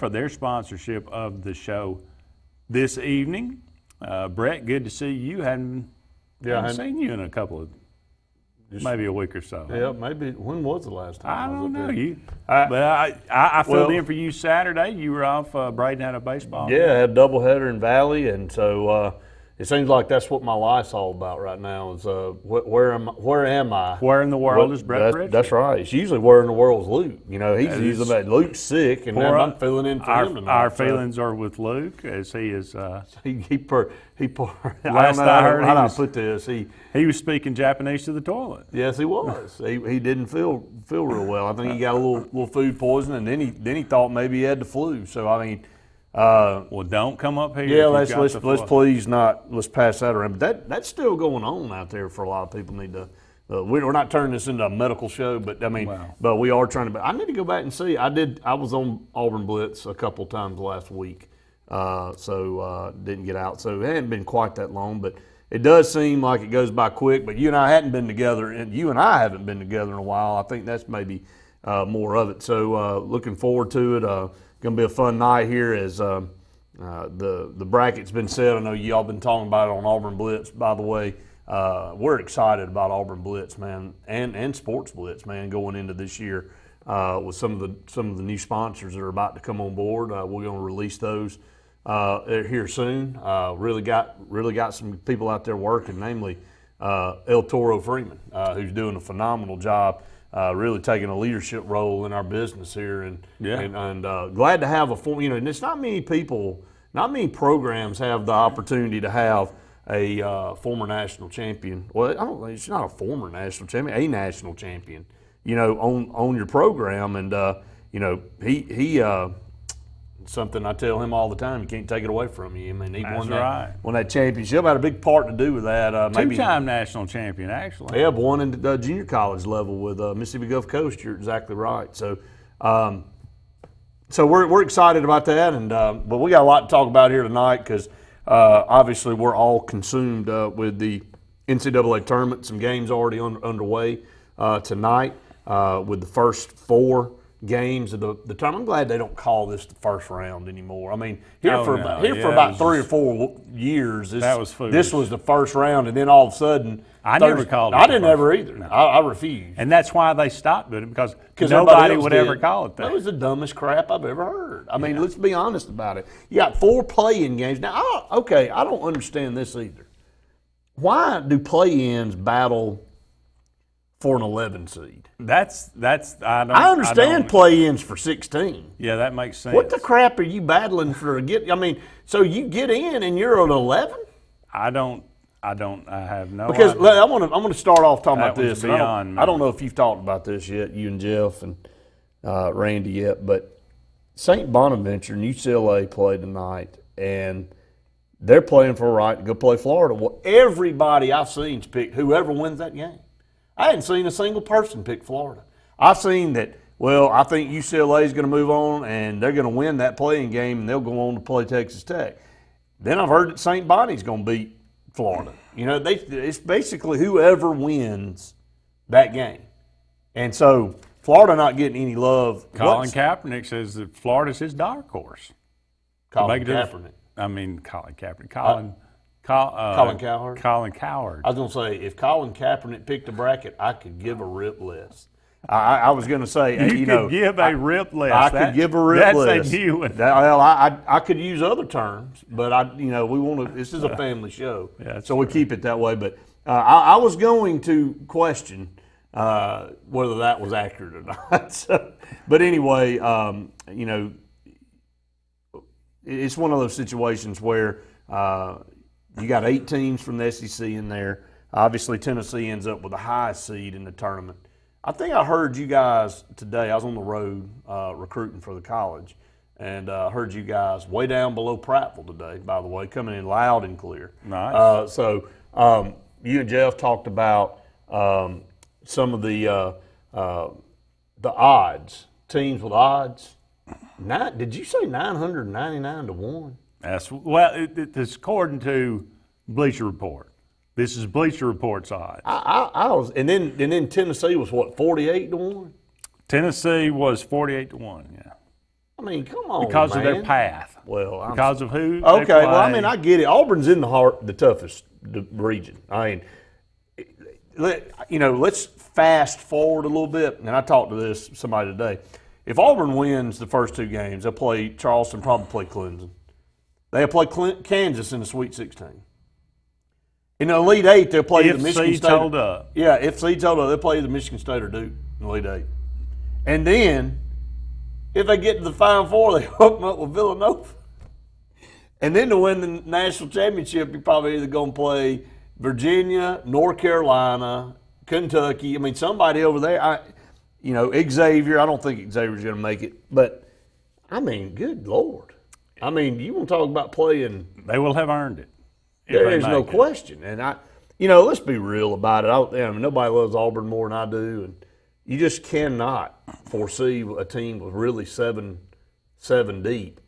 for their sponsorship of the show this evening. Brett, good to see you. Haven't seen you in a couple of, maybe a week or so. Yeah, maybe. When was the last time? I don't know. But I filled in for you Saturday. You were off. Braden had a baseball game. Yeah, I had a doubleheader in Valley, and so it seems like that's what my life's all about right now. Is where am I? Where in the world is Brett Pritchard? That's right. It's usually where in the world's Luke. You know, he's usually about Luke's sick, and now I'm filling in for him tonight. Our feelings are with Luke as he is. Last I heard, how do I put this? He was speaking Japanese to the toilet. Yes, he was. He didn't feel real well. I think he got a little food poisoning, and then he thought maybe he had the flu. So I mean, well, don't come up here. Yeah, let's please not. Let's pass that around. But that's still going on out there for a lot of people. Need to. We're not turning this into a medical show, but I mean, but we are trying to. I need to go back and see. I was on Auburn Blitz a couple times last week, so didn't get out. So it hadn't been quite that long, but it does seem like it goes by quick. But you and I hadn't been together, and you and I haven't been together in a while. I think that's maybe more of it. So looking forward to it. Going to be a fun night here as the bracket's been set. I know y'all been talking about it on Auburn Blitz. By the way, we're excited about Auburn Blitz, man, and Sportz Blitz, man, going into this year with some of the new sponsors that are about to come on board. We're going to release those here soon. Really got some people out there working, namely El Toro Freeman, who's doing a phenomenal job. Really taking a leadership role in our business here, and glad to have and it's not many people, not many programs have the opportunity to have a former national champion. Well, I don't think it's not a former national champion, a national champion, on your program, and he something I tell him all the time. You can't take it away from you. I mean, he won that championship. Had a big part to do with that. Two-time national champion, actually. Yeah, won in the junior college level with Mississippi Gulf Coast. You're exactly right. So, we're excited about that, and but we got a lot to talk about here tonight because obviously we're all consumed with the NCAA tournament. Some games already underway tonight with the first 4 games of the tournament. I'm glad they don't call this the first round anymore. I mean, for about 3 or 4 years, this was the first round, and then all of a sudden, I never called it. I didn't ever either. No. I refused, and that's why they stopped doing it because nobody would ever call it that. That was the dumbest crap I've ever heard. I mean, let's be honest about it. You got 4 play-in games now. I don't understand this either. Why do play-ins battle for an 11 seed? I understand play-ins for 16. Yeah, that makes sense. What the crap are you battling for? So you get in and you're at 11? I have no because idea. I'm gonna start off talking about this. I don't know if you've talked about this yet, you and Jeff and Randy yet, but St. Bonaventure and UCLA play tonight, and they're playing for a right to go play Florida. Well, everybody I've seen's picked whoever wins that game. I hadn't seen a single person pick Florida. I've seen that, I think UCLA is going to move on and they're going to win that playing game and they'll go on to play Texas Tech. Then I've heard that St. Bonnie's going to beat Florida. It's basically whoever wins that game. And so Florida not getting any love. Colin Kaepernick says that Florida's his dark horse. Colin Kaepernick. Colin Kaepernick. Colin Cowherd? Colin Cowherd. I was going to say, if Colin Kaepernick picked a bracket, I could give a rip less. I was going to say, you could give a rip less. I could give a rip less. That's a new one. I could use other terms, but we want to. This is a family show, so we keep it that way. But I was going to question whether that was accurate or not. But anyway, it's one of those situations where you got 8 teams from the SEC in there. Obviously, Tennessee ends up with the highest seed in the tournament. I think I heard you guys today. I was on the road recruiting for the college, and heard you guys way down below Prattville today, by the way, coming in loud and clear. Nice. So you and Jeff talked about some of the odds, teams with odds. Did you say 999 to 1? It's according to Bleacher Report. This is Bleacher Report's odds. I was, and then Tennessee was what, 48 to 1? Tennessee was 48 to 1. Yeah. mean, come on, because man. of their path. Well, because of who. Okay, well, I mean, I get it. Auburn's in the toughest region. I mean, let's fast forward a little bit. And I talked to somebody today. If Auburn wins the first two games, they'll play Charleston, probably play Clemson. They'll play Kansas in the Sweet 16. In the Elite Eight, they'll play the Michigan State. If seeds hold up. Yeah, if seeds hold up, they'll play the Michigan State or Duke in the Elite Eight. And then, if they get to the Final Four, they hook them up with Villanova. And then to win the national championship, you're probably either going to play Virginia, North Carolina, Kentucky. I mean, somebody over there. Xavier. I don't think Xavier's going to make it. But, I mean, good Lord. I mean, you want to talk about playing. They will have earned it. There is no question. And, let's be real about it. Nobody loves Auburn more than I do. And you just cannot foresee a team with really seven deep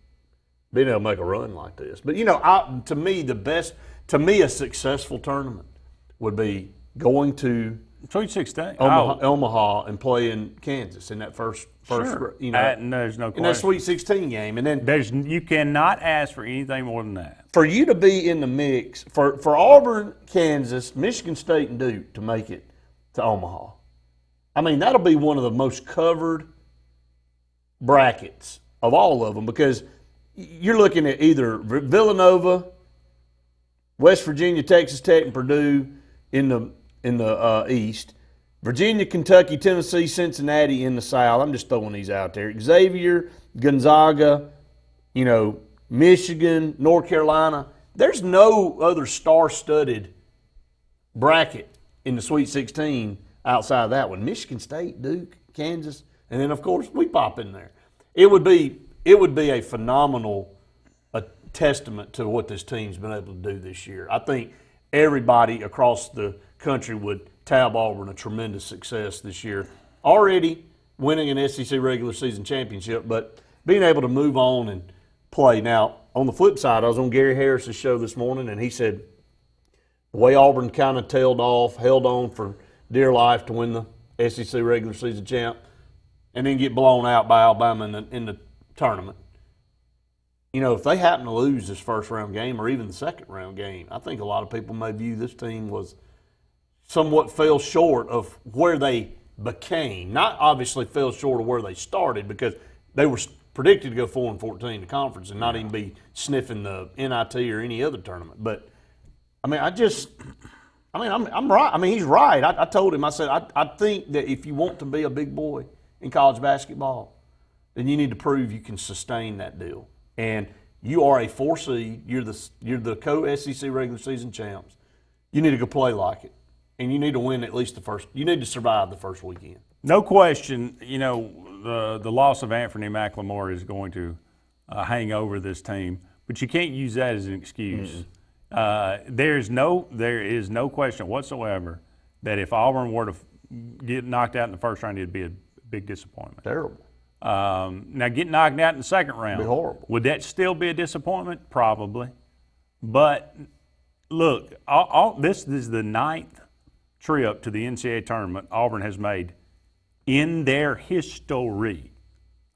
being able to make a run like this. But, to me, a successful tournament would be going to Sweet 16. Omaha and playing Kansas in that first sure. There's no question. In that Sweet 16 game. And then you cannot ask for anything more than that. For you to be in the mix, for Auburn, Kansas, Michigan State, and Duke to make it to Omaha, I mean, that'll be one of the most covered brackets of all of them because you're looking at either Villanova, West Virginia, Texas Tech, and Purdue in the East, Virginia, Kentucky, Tennessee, Cincinnati in the South. I'm just throwing these out there. Xavier, Gonzaga, Michigan, North Carolina. There's no other star-studded bracket in the Sweet 16 outside of that one. Michigan State, Duke, Kansas, and then of course we pop in there. It would be a phenomenal testament to what this team's been able to do this year. I think everybody across the country would tab Auburn a tremendous success this year. Already winning an SEC regular season championship, but being able to move on and play. Now, on the flip side, I was on Gary Harris's show this morning, and he said the way Auburn kind of held on for dear life to win the SEC regular season champ and then get blown out by Alabama in the tournament. If they happen to lose this first round game or even the second round game, I think a lot of people may view this team was somewhat fell short of where they became. Not obviously fell short of where they started because they were predicted to go 4-14 in the conference and not even be sniffing the NIT or any other tournament. But, I'm right. He's right. I told him, I said, I think that if you want to be a big boy in college basketball, then you need to prove you can sustain that deal. And you are a 4 seed. You're the co-SEC regular season champs. You need to go play like it. And you need to win at least you need to survive the first weekend. No question, the loss of Anthony McLemore is going to hang over this team, but you can't use that as an excuse. There is no question whatsoever that if Auburn were to get knocked out in the first round, it'd be a big disappointment. Terrible. Now, get knocked out in the second round, be horrible. Would that still be a disappointment? Probably. But look, this is the 9th trip to the NCAA tournament Auburn has made in their history.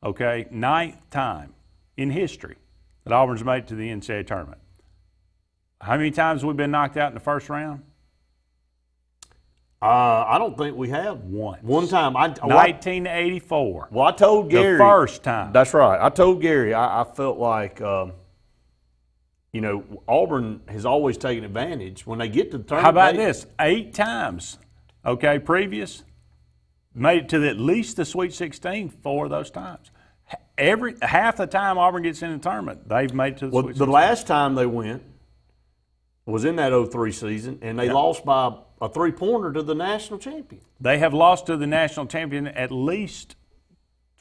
Okay, 9th time in history that Auburn's made it to the NCAA tournament. How many times have we been knocked out in the first round? I don't think we have. One time. 1984. Well, I told Gary. The first time. That's right. I told Gary I felt like, Auburn has always taken advantage when they get to the tournament. How about this? 8 times, previous. Made it to at least the Sweet 16 4 of those times. Half the time Auburn gets in the tournament, they've made it to the Sweet 16. The last time they went was in that 03 season, and they lost by a 3-pointer to the national champion. They have lost to the national champion at least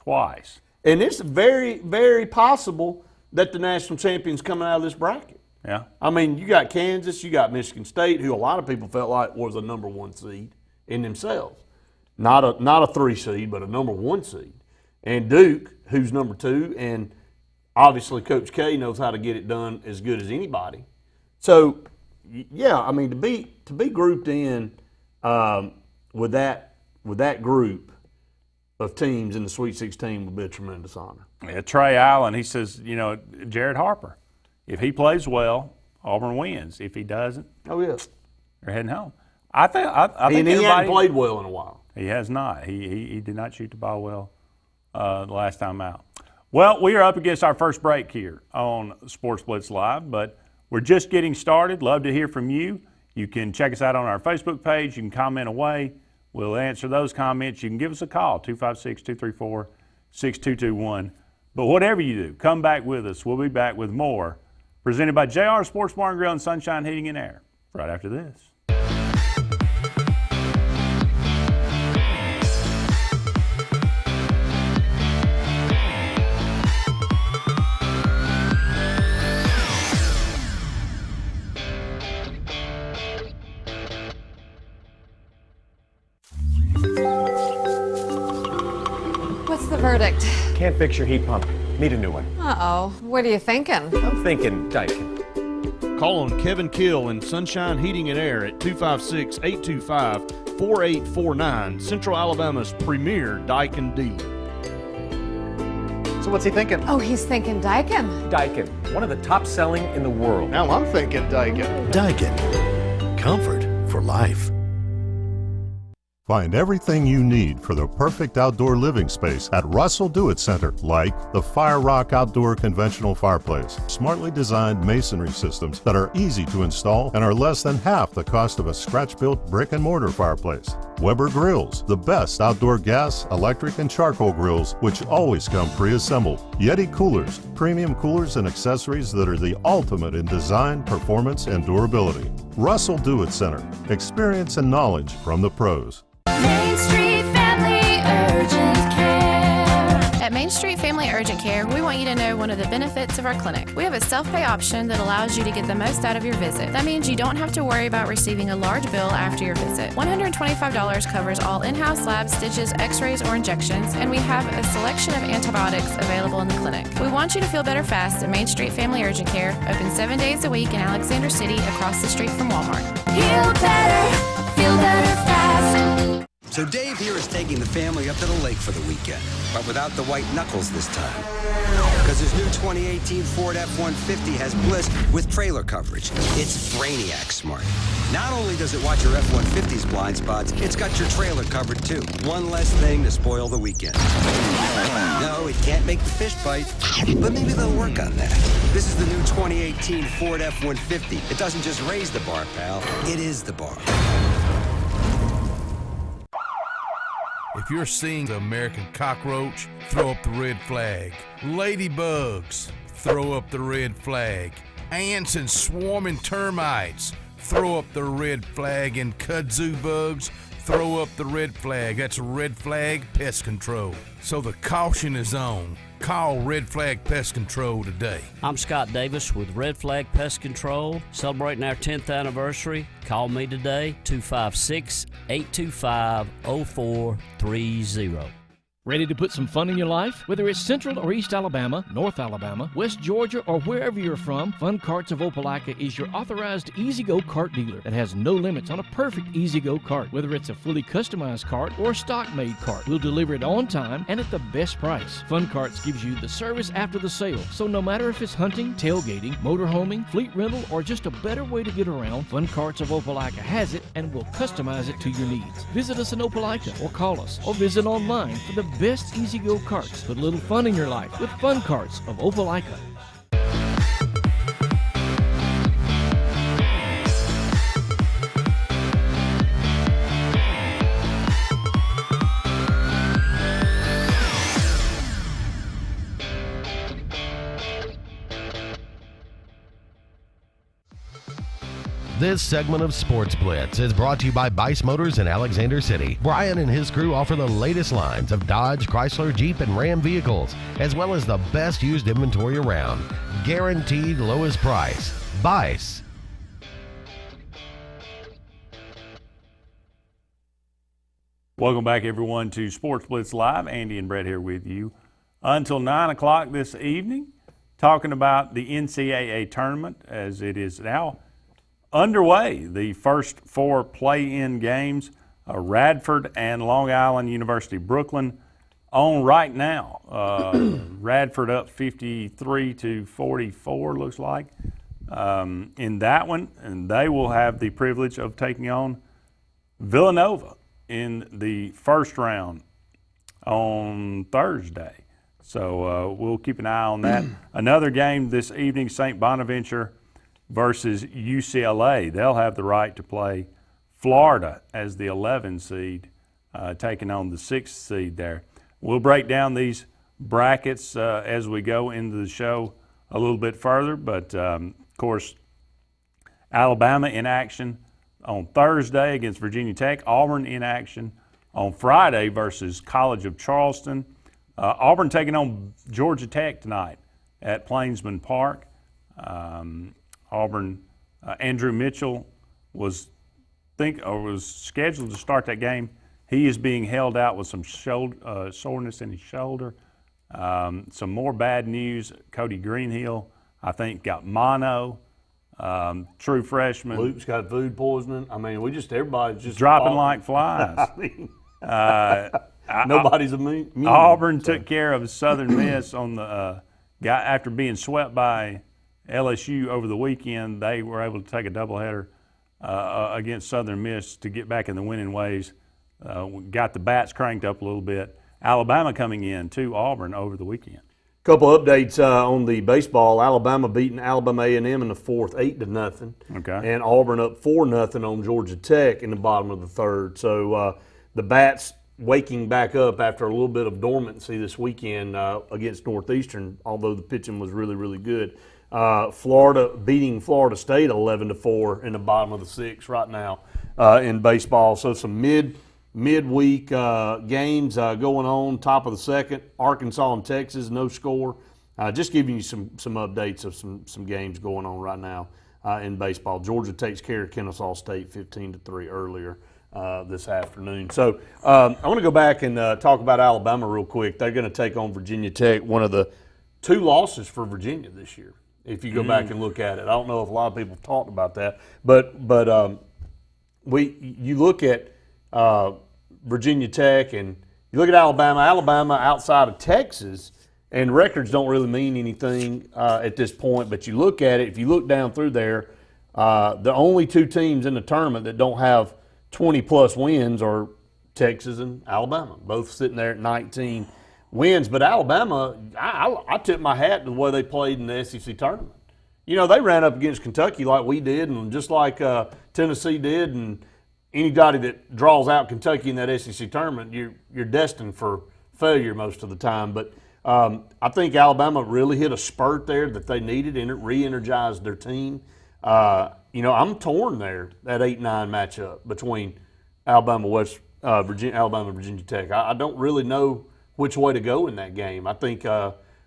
twice. And it's very, very possible that the national champion's coming out of this bracket. Yeah. You got Kansas, you got Michigan State, who a lot of people felt like was a number 1 seed in themselves. Not a 3 seed, but a number 1 seed. And Duke, who's number 2, and obviously Coach K knows how to get it done as good as anybody. So, yeah, to be grouped in with that group of teams in the Sweet 16 would be a tremendous honor. Yeah, Trey Allen, he says, Jared Harper, if he plays well, Auburn wins. If he doesn't, Oh, yeah. they're heading home. I think And he hadn't played well in a while. He has not. He did not shoot the ball well the last time out. Well, we are up against our first break here on Sportz Blitz Live, but we're just getting started. Love to hear from you. You can check us out on our Facebook page. You can comment away. We'll answer those comments. You can give us a call, 256-234-6221. But whatever you do, come back with us. We'll be back with more. Presented by JR Sports Bar and Grill and Sunshine Heating and Air. Right after this. What's the verdict? Can't fix your heat pump. Need a new one. Uh-oh. What are you thinking? I'm thinking Daikin. Call on Kevin Kill in Sunshine Heating and Air at 256-825-4849, Central Alabama's premier Daikin dealer. So what's he thinking? Oh, he's thinking Daikin. Daikin, one of the top selling in the world. Now I'm thinking Daikin. Daikin, comfort for life. Find everything you need for the perfect outdoor living space at Russell Do It Center, like the Fire Rock Outdoor Conventional Fireplace. Smartly designed masonry systems that are easy to install and are less than half the cost of a scratch-built brick and mortar fireplace. Weber Grills, the best outdoor gas, electric, and charcoal grills, which always come pre-assembled. Yeti Coolers, premium coolers and accessories that are the ultimate in design, performance, and durability. Russell Do It Center, experience and knowledge from the pros. Main Street Family Urgent Care. At Main Street Family Urgent Care, we want you to know one of the benefits of our clinic. We have a self-pay option that allows you to get the most out of your visit. That means you don't have to worry about receiving a large bill after your visit. $125 covers all in-house labs, stitches, x-rays, or injections, and we have a selection of antibiotics available in the clinic. We want you to feel better fast at Main Street Family Urgent Care, open 7 days a week in Alexander City across the street from Walmart. Heal better, feel better fast. So Dave here is taking the family up to the lake for the weekend, but without the white knuckles this time. Because his new 2018 Ford F-150 has Bliss with trailer coverage. It's Brainiac smart. Not only does it watch your F-150's blind spots, it's got your trailer covered too. One less thing to spoil the weekend. No, it can't make the fish bite, but maybe they'll work on that. This is the new 2018 Ford F-150. It doesn't just raise the bar, pal. It is the bar. If you're seeing the American cockroach, throw up the red flag. Ladybugs, throw up the red flag. Ants and swarming termites, throw up the red flag. And kudzu bugs, throw up the red flag. That's Red Flag Pest Control. So the caution is on. Call Red Flag Pest Control today. I'm Scott Davis with Red Flag Pest Control, celebrating our 10th anniversary. Call me today, 256-825-0430. Ready to put some fun in your life? Whether it's Central or East Alabama, North Alabama, West Georgia, or wherever you're from, Fun Carts of Opelika is your authorized easy-go kart dealer that has no limits on a perfect easy-go kart. Whether it's a fully customized kart or a stock-made kart, we'll deliver it on time and at the best price. Fun Carts gives you the service after the sale, so no matter if it's hunting, tailgating, motorhoming, fleet rental, or just a better way to get around, Fun Carts of Opelika has it and will customize it to your needs. Visit us in Opelika or call us or visit online for the best easy-go karts. Put a little fun in your life with Fun Carts of Opelika. This segment of Sports Blitz is brought to you by Bice Motors in Alexander City. Brian and his crew offer the latest lines of Dodge, Chrysler, Jeep, and Ram vehicles, as well as the best used inventory around. Guaranteed lowest price. Bice. Welcome back, everyone, to Sports Blitz Live. Andy and Brett here with you until 9 o'clock this evening, talking about the NCAA tournament as it is now underway. The first 4 play-in games, Radford and Long Island University Brooklyn on right now. Radford up 53-44, looks like, in that one, and they will have the privilege of taking on Villanova in the first round on Thursday. So we'll keep an eye on that. Another game this evening, St. Bonaventure versus UCLA. They'll have the right to play Florida as the 11 seed, taking on the 6th seed there. We'll break down these brackets as we go into the show a little bit further, but of course, Alabama in action on Thursday against Virginia Tech. Auburn in action on Friday versus College of Charleston. Auburn taking on Georgia Tech tonight at Plainsman Park. Auburn, Andrew Mitchell was scheduled to start that game. He is being held out with some soreness in his shoulder. Some more bad news. Cody Greenhill, I think, got mono. True freshman. Luke's got food poisoning. I mean, everybody's just dropping like flies. I mean, nobody's immune. Auburn took care of Southern Miss on the after being swept by LSU over the weekend. They were able to take a doubleheader against Southern Miss to get back in the winning ways. Got the bats cranked up a little bit. Alabama coming in to Auburn over the weekend. Couple updates on the baseball. Alabama beating Alabama A&M in the fourth, 8-0. Okay. And Auburn up 4-0 on Georgia Tech in the bottom of the third. So the bats waking back up after a little bit of dormancy this weekend against Northeastern, although the pitching was really, really good. Florida beating Florida State 11-4 in the bottom of the sixth right now in baseball. So some midweek games going on. Top of the second, Arkansas and Texas, no score. Just giving you some updates of some games going on right now in baseball. Georgia takes care of Kennesaw State 15-3 earlier this afternoon. So I want to go back and talk about Alabama real quick. They're going to take on Virginia Tech, one of the 2 losses for Virginia this year, if you go back and look at it. I don't know if a lot of people talked about that, but you look at Virginia Tech and you look at Alabama. Alabama outside of Texas, and records don't really mean anything at this point, but you look at it, if you look down through there, the only 2 teams in the tournament that don't have 20-plus wins are Texas and Alabama, both sitting there at 19 wins. But Alabama, I tip my hat to the way they played in the SEC tournament. You know, they ran up against Kentucky like we did, and just like Tennessee did, and anybody that draws out Kentucky in that SEC tournament, you're destined for failure most of the time. But I think Alabama really hit a spurt there that they needed, and it re-energized their team. I'm torn there, that 8-9 matchup between Alabama, Virginia Tech. I don't really know which way to go in that game. I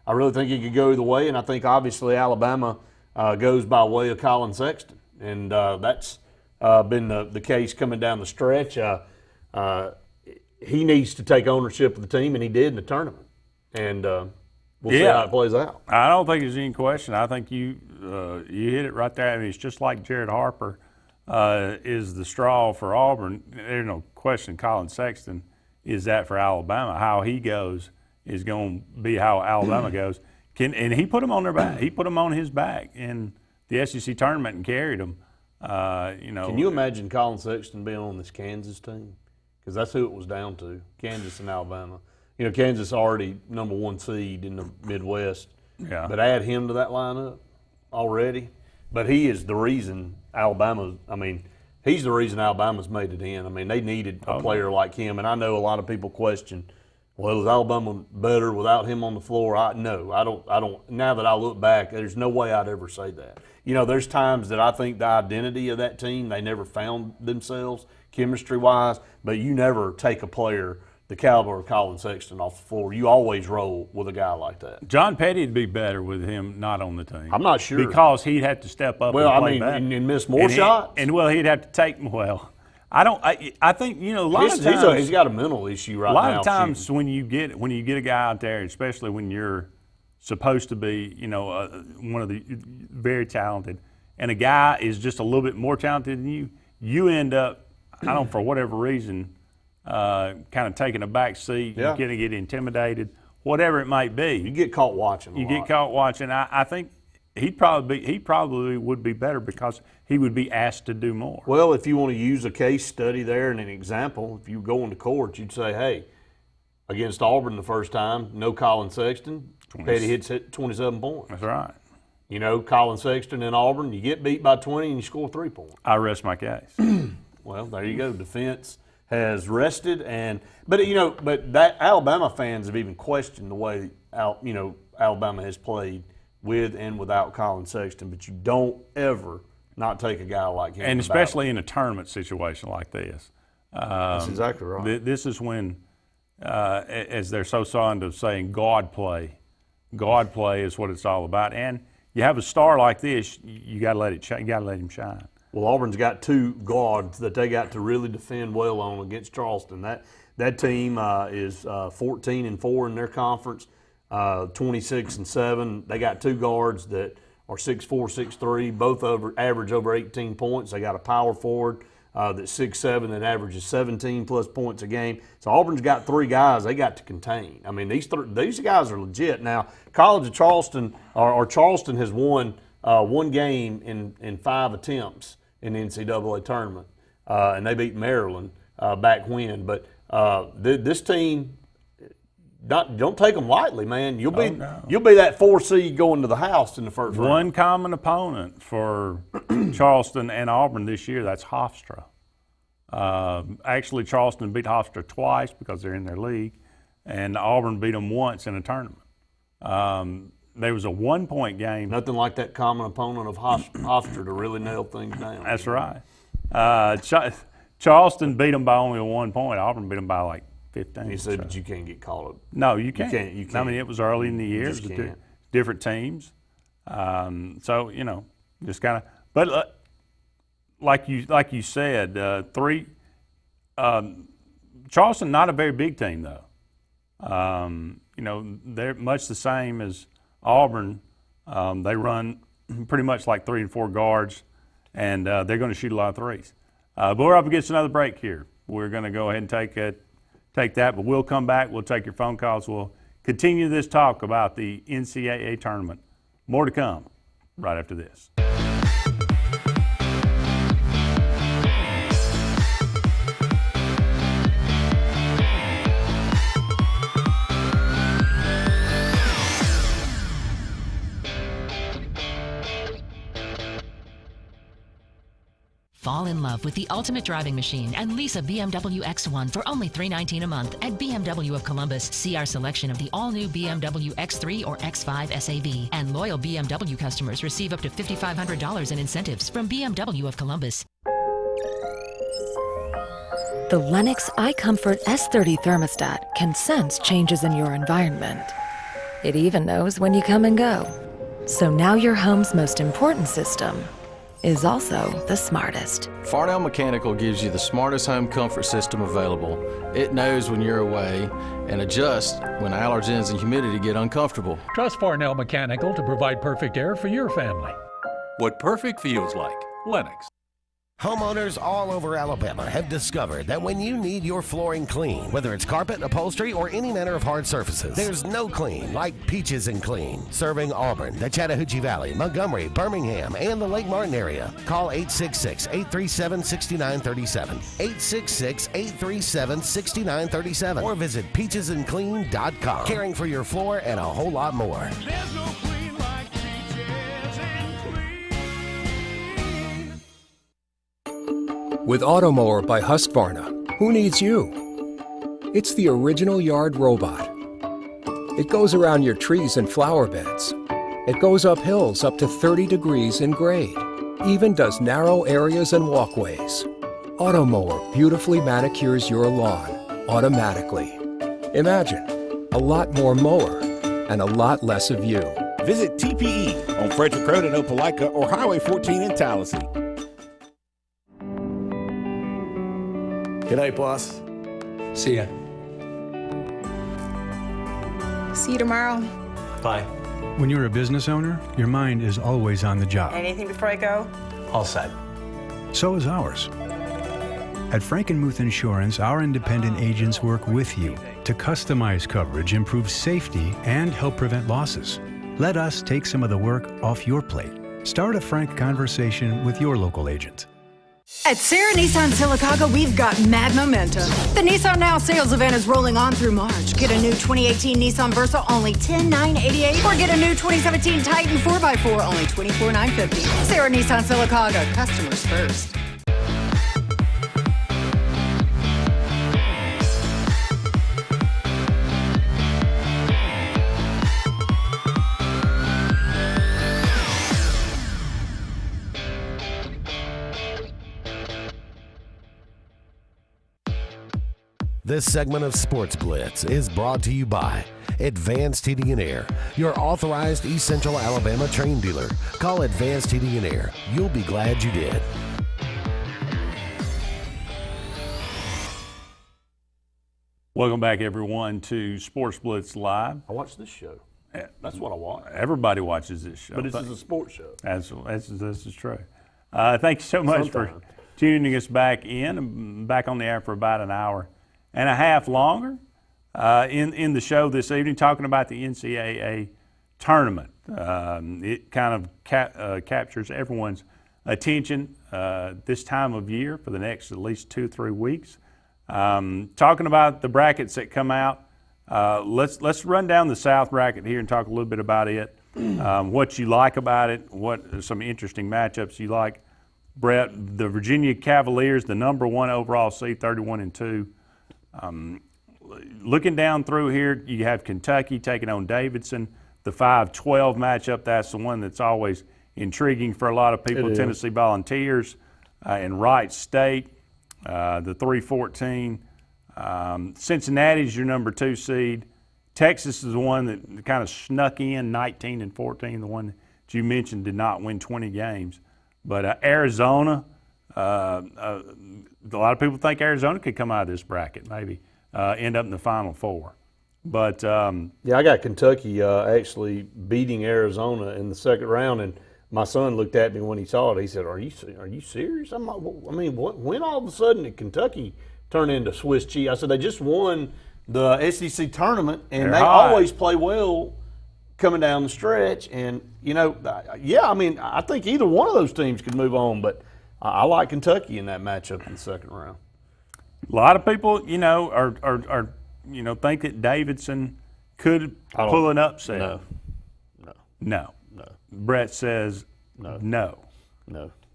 really think it could go either way, and I think obviously Alabama goes by way of Colin Sexton, and that's been the case coming down the stretch. He needs to take ownership of the team, and he did in the tournament. And we'll see how it plays out. I don't think there's any question. I think you hit it right there. I mean, it's just like Jared Harper is the straw for Auburn. There's no question Colin Sexton is that for Alabama. How he goes is going to be how Alabama goes. And he put them on their back. He put them on his back in the SEC tournament and carried them. Can you imagine Colin Sexton being on this Kansas team? Because that's who it was down to, Kansas and Alabama. You know, Kansas already number 1 seed in the Midwest. Yeah. But add him to that lineup already. But he is the reason he's the reason Alabama's made it in. I mean, they needed a player like him. And I know a lot of people question, well, is Alabama better without him on the floor? No, I don't. Now that I look back, there's no way I'd ever say that. You know, there's times that I think the identity of that team, they never found themselves chemistry-wise, but you never take a player the caliber of Colin Sexton off the floor. You always roll with a guy like that. John Petty would be better with him not on the team. I'm not sure. Because he'd have to step up and play back. And miss more shots. He'd have to take, I think, a lot of times. He's got a mental issue right now. A lot of times when you get a guy out there, especially when you're supposed to be, one of the very talented, and a guy is just a little bit more talented than you, you end up, for whatever reason, kind of taking a back seat, Yeah. you're going to get intimidated, whatever it might be. You get caught watching. You get caught watching. I think he probably would be better because he would be asked to do more. Well, if you want to use a case study there and an example, if you go into court, you'd say, hey, against Auburn the first time, no Colin Sexton, Petty hits 27 points. That's right. You know, Colin Sexton in Auburn, you get beat by 20 and you score 3 points. I rest my case. Well, there you go. Defense has rested, but that Alabama fans have even questioned the way Alabama has played with and without Colin Sexton. But you don't ever not take a guy like him, and especially in a tournament situation like this. That's exactly right. This is when, as they're so fond of saying, God play is what it's all about. And you have a star like this, you got to let him shine. Well, Auburn's got 2 guards that they got to really defend well on against Charleston. That team is 14-4 in their conference, 26-7. They got 2 guards that are 6'4", 6'3", both average over 18 points. They got a power forward that's 6'7", that averages 17-plus points a game. So Auburn's got 3 guys they got to contain. I mean, these guys are legit. Now, College of Charleston or Charleston has won 1 game in 5 attempts in the NCAA tournament, and they beat Maryland back when. But this team, don't take them lightly, man. You'll be that 4 seed going to the house in the first round. One common opponent for Charleston and Auburn this year, that's Hofstra. Actually, Charleston beat Hofstra twice because they're in their league, and Auburn beat them once in a tournament. There was a 1-point game. Nothing like that common opponent of Hofstra to really nail things down. That's right. Charleston beat them by only 1 point. Auburn beat them by like 15. You said that you can't get caught up. No, you can't. You can't. I mean, it was early in the year. You just can't. Different teams. So, just kind of – but like you said, Charleston, not a very big team, though. They're much the same as Auburn. They run pretty much like 3 and 4 guards, and they're going to shoot a lot of threes. But we're up against another break here. We're going to go ahead and take that, but we'll come back. We'll take your phone calls. We'll continue this talk about the NCAA tournament. More to come right after this. Fall in love with the ultimate driving machine and lease a BMW X1 for only $319 a month at BMW of Columbus. See our selection of the all-new BMW X3 or X5 SAV. And loyal BMW customers receive up to $5,500 in incentives from BMW of Columbus. The Lennox iComfort S30 thermostat can sense changes in your environment. It even knows when you come and go. So now your home's most important system is also the smartest. Farnell Mechanical gives you the smartest home comfort system available. It knows when you're away and adjusts when allergens and humidity get uncomfortable. Trust Farnell Mechanical to provide perfect air for your family. What perfect feels like. Lennox. Homeowners all over Alabama have discovered that when you need your flooring clean, whether it's carpet, upholstery, or any manner of hard surfaces, there's no clean like Peaches and Clean. Serving Auburn, the Chattahoochee Valley, Montgomery, Birmingham, and the Lake Martin area. Call 866-837-6937. 866-837-6937. Or visit peachesandclean.com. Caring for your floor and a whole lot more. There's no clean like Peaches and With Automower by Husqvarna, who needs you? It's the original yard robot. It goes around your trees and flower beds. It goes up hills up to 30 degrees in grade. Even does narrow areas and walkways. Automower beautifully manicures your lawn automatically. Imagine a lot more mower and a lot less of you. Visit TPE on Frederick Road in Opelika or Highway 14 in Tallahassee. Good night, boss. See ya. See you tomorrow. Bye. When you're a business owner, your mind is always on the job. Anything before I go? All set. So is ours. At Frankenmuth Insurance, our independent agents work with you to customize coverage, improve safety, and help prevent losses. Let us take some of the work off your plate. Start a frank conversation with your local agent. At Sarah Nissan Silicaca, we've got mad momentum. The Nissan Now sales event is rolling on through March. Get a new 2018 Nissan Versa, only $10,988, or get a new 2017 Titan 4x4, only $24,950. Sarah Nissan Silicaca, customers first. This segment of Sports Blitz is brought to you by Advanced Heating and Air, your authorized East Central Alabama train dealer. Call Advanced Heating and Air. You'll be glad you did. Welcome back, everyone, to Sports Blitz Live. I watch this show. That's what I watch. Everybody watches this show. But this is a sports show. This is true. Thank you so much for tuning us back in. I'm back on the air for about an hour and a half longer in the show this evening, talking about the NCAA tournament. It kind of captures everyone's attention this time of year for the next at least 2-3 weeks. Talking about the brackets that come out, let's run down the South bracket here and talk a little bit about it. What you like about it, what some interesting matchups you like. Brett, the Virginia Cavaliers, the number 1 overall seed, 31-2. Looking down through here, you have Kentucky taking on Davidson. The 5-12 matchup, that's the one that's always intriguing for a lot of people. Tennessee Volunteers and Wright State, the 3-14. Cincinnati's your number 2 seed. Texas is the one that kind of snuck in, 19-14. The one that you mentioned did not win 20 games. But Arizona, a lot of people think Arizona could come out of this bracket, maybe end up in the Final Four. But yeah, I got Kentucky actually beating Arizona in the second round, and my son looked at me when he saw it. He said, "Are you serious?" I'm like, when all of a sudden did Kentucky turn into Swiss cheese? I said, they just won the SEC tournament, and they always play well coming down the stretch. And I think either one of those teams could move on, but I like Kentucky in that matchup in the second round. A lot of people, are think that Davidson could pull an upset. No. Brett says no.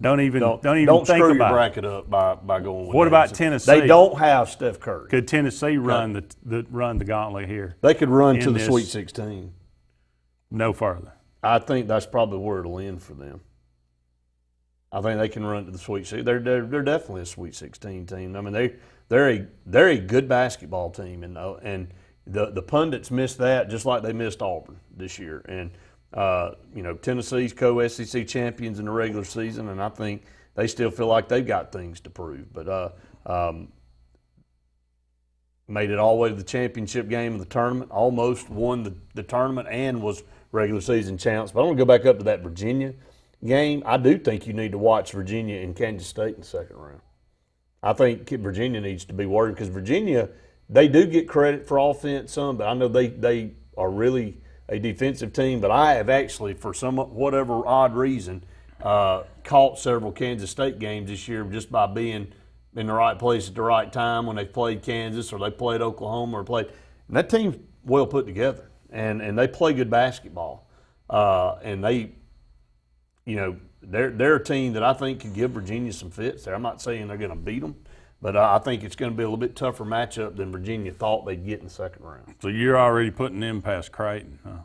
Don't even think screw about your bracket up by going with What about Davidson. Tennessee? They don't have Steph Curry. Could Tennessee run the gauntlet here? They could run to the Sweet 16. No further. I think that's probably where it'll end for them. I think they can run to the Sweet 16. They're definitely a Sweet 16 team. I mean, they're a good basketball team, and the pundits missed that just like they missed Auburn this year. And Tennessee's co-SEC champions in the regular season, and I think they still feel like they've got things to prove. But made it all the way to the championship game of the tournament, almost won the tournament and was regular season champs. But I want to go back up to that Virginia game. I do think you need to watch Virginia and Kansas State in the second round. I think Virginia needs to be worried because Virginia, they do get credit for offense some, but I know they are really a defensive team. But I have actually, for whatever odd reason, caught several Kansas State games this year just by being in the right place at the right time when they played Kansas or they played Oklahoma and that team's well put together and they play good basketball. And they, they're a team that I think can give Virginia some fits there. I'm not saying they're going to beat them, but I think it's going to be a little bit tougher matchup than Virginia thought they'd get in the second round. So you're already putting them past Creighton, huh?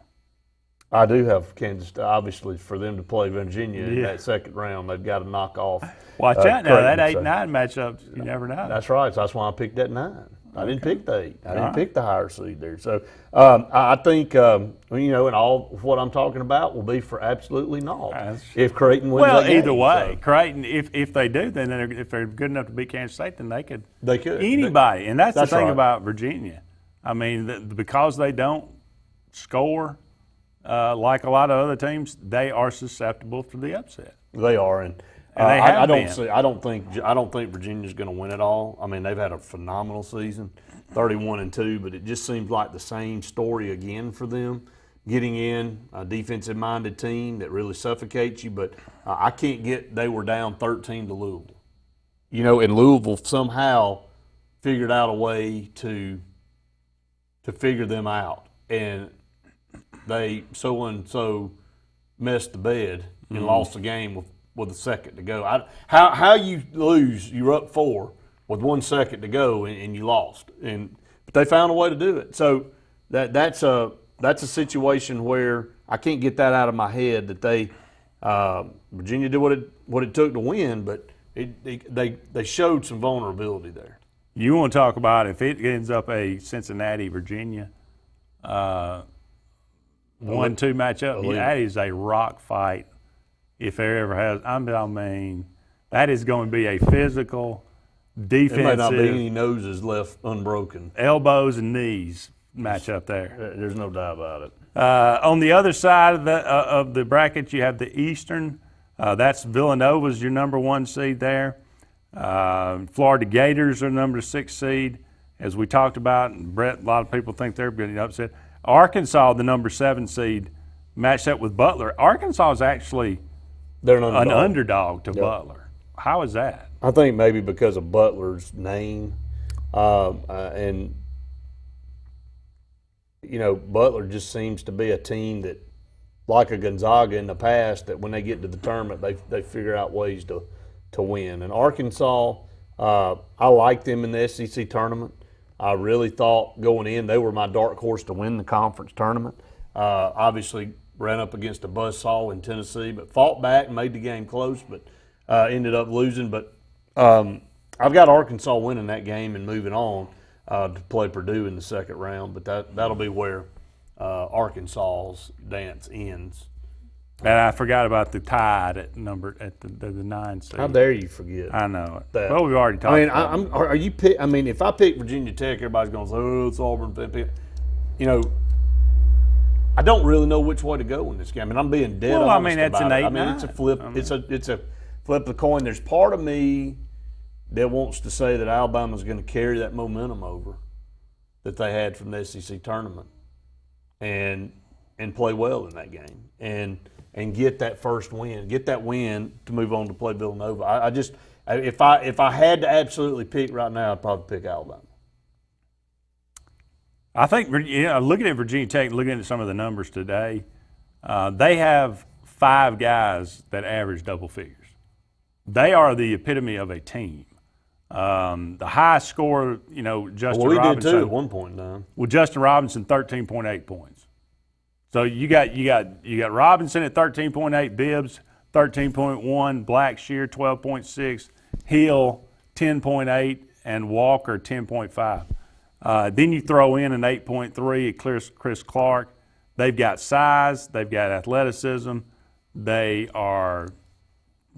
I do have Kansas State. Obviously, for them to play Virginia in that second round, they've got to knock off. Watch out now. That Creighton, 8-9 matchup, you never know. That's right. So that's why I picked that 9. I didn't pick the 8. I didn't pick the higher seed there. So I think, and all of what I'm talking about will be for absolutely naught if Creighton wins that game. Either way, Creighton, if they do, then if they're good enough to beat Kansas State, then they could. They could. Anybody. And that's the thing right. about Virginia. I mean, because they don't score like a lot of other teams, they are susceptible to the upset. They are. And And they have I don't think Virginia's going to win it all. I mean, they've had a phenomenal season, 31-2, but it just seems like the same story again for them. Getting in a defensive-minded team that really suffocates you, but I can't get. They were down 13 to Louisville. You know, and Louisville somehow figured out a way to figure them out, and they so messed the bed and lost the game with a second to go. How you lose? You're up 4 with 1 second to go, and you lost. But they found a way to do it. So that's a situation where I can't get that out of my head that they Virginia did what it took to win, but they showed some vulnerability there. You want to talk about if it ends up a Cincinnati-Virginia 1-2 matchup, that is a rock fight if there ever has. I mean, that is going to be a physical, defensive. There may not be any noses left unbroken. Elbows and knees match up there. There's no doubt about it. On the other side of the bracket, you have the Eastern. That's Villanova's your number 1 seed there. Florida Gators are number 6 seed, as we talked about. And Brett, a lot of people think they're getting upset. Arkansas, the number 7 seed, matched up with Butler. Arkansas is actually an underdog to Butler. How is that? I think maybe because of Butler's name, and you know, Butler just seems to be a team that, like a Gonzaga in the past, that when they get to the tournament, they figure out ways to win. And Arkansas, I liked them in the SEC tournament. I really thought going in they were my dark horse to win the conference tournament. Obviously ran up against a buzzsaw in Tennessee, but fought back and made the game close, but ended up losing. But I've got Arkansas winning that game and moving on to play Purdue in the second round. But that'll be where Arkansas's dance ends. And I forgot about the Tide at the 9 seed. How dare you forget? I know it. That. Well, we've already talked about it. I mean, if I pick Virginia Tech, everybody's going to say, "Oh, it's Auburn." You know, I don't really know which way to go in this game. I mean, I'm being dead honest about it. That's an 8-9. I mean, it's a flip. It's a flip of the coin. There's part of me that wants to say that Alabama's going to carry that momentum over that they had from the SEC tournament and play well in that game and get that first win, get that win to move on to play Villanova. If I had to absolutely pick right now, I'd probably pick Alabama. I think, looking at Virginia Tech, looking at some of the numbers today, they have 5 guys that average double figures. They are the epitome of a team. The highest scorer, Justin Robinson. We did too at one point in time. Well, Justin Robinson, 13.8 points. So you got Robinson at 13.8, Bibbs 13.1, Blackshear 12.6, Hill 10.8, and Walker 10.5. Then you throw in an 8.3 at Chris Clark. They've got size, they've got athleticism, they are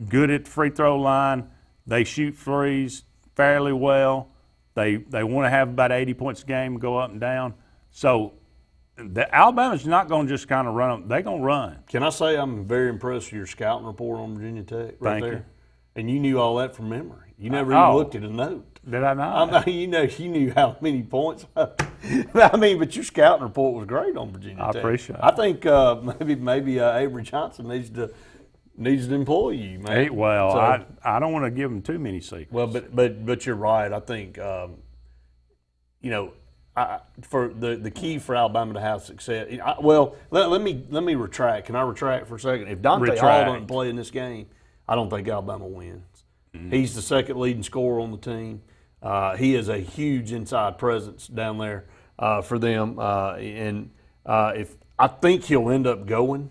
good at the free throw line, they shoot threes fairly well. They want to have about 80 points a game, go up and down. So Alabama's not going to just kind of run them. They're going to run. Can I say I'm very impressed with your scouting report on Virginia Tech right Thank there? you. And you knew all that from memory. You never even looked at a note. Did I not? You knew how many points. I mean, but your scouting report was great on Virginia Tech. I appreciate it. I think maybe Avery Johnson needs to employ you, man. Hey, well, I don't want to give them too many secrets. Well, but you're right. I think for the key for Alabama to have success. Let me retract. Can I retract for a second? If Dante Hall doesn't play in this game, I don't think Alabama wins. Mm-hmm. He's the second leading scorer on the team. He is a huge inside presence down there for them, if I think he'll end up going.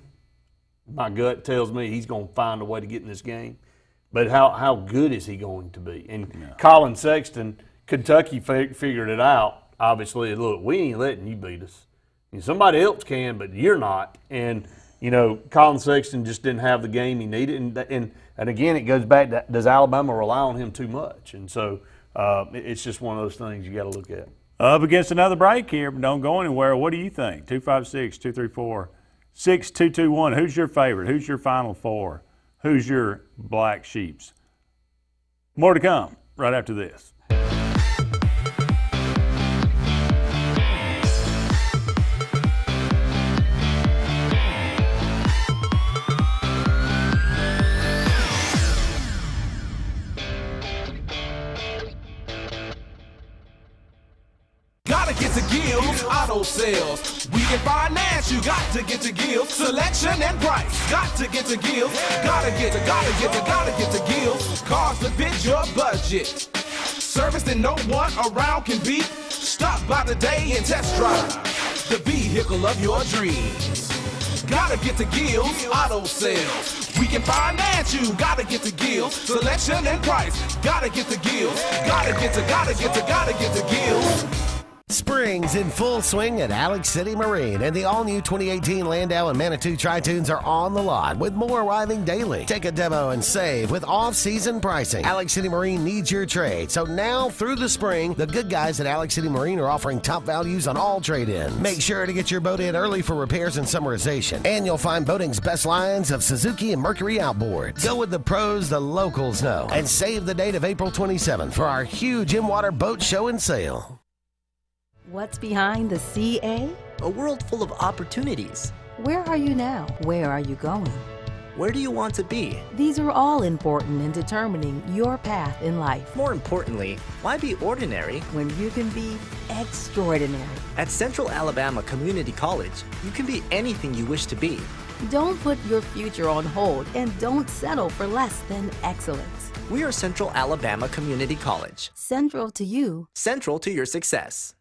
My gut tells me he's going to find a way to get in this game. But how good is he going to be? And Colin Sexton, Kentucky figured it out. Obviously, look, we ain't letting you beat us. Somebody else can, but you're not. And, Colin Sexton just didn't have the game he needed. And again, it goes back to, does Alabama rely on him too much? And so it's just one of those things you got to look at. Up against another break here, but don't go anywhere. What do you think? 256-234-6221. Who's your favorite? Who's your Final Four? who's your black sheeps? More to come right after this. Gotta get to Gills Auto Sales. We can finance, you got to get to Gills. Selection and price, got to get to Gills. Gotta get to Gills. Cars that fit your budget. Service that no one around can beat. Stop by today and test drive the vehicle of your dreams. Gotta get to Gills Auto Sales. We can finance you, gotta get to Gills. Selection and price, gotta get to Gills. Gotta get to Gills. Spring's in full swing at Alex City Marine, and the all-new 2018 Landau and Manitou Tri-Tunes are on the lot, with more arriving daily. Take a demo and save with off-season pricing. Alex City Marine needs your trade, so now through the spring, the good guys at Alex City Marine are offering top values on all trade-ins. Make sure to get your boat in early for repairs and summarization, and you'll find boating's best lines of Suzuki and Mercury outboards. Go with the pros the locals know, and save the date of April 27th for our huge in-water boat show and sale. What's behind the CA? A world full of opportunities. Where are you now? Where are you going? Where do you want to be? These are all important in determining your path in life. More importantly, why be ordinary when you can be extraordinary? At Central Alabama Community College, you can be anything you wish to be. Don't put your future on hold and don't settle for less than excellence. We are Central Alabama Community College. Central to you. Central to your success.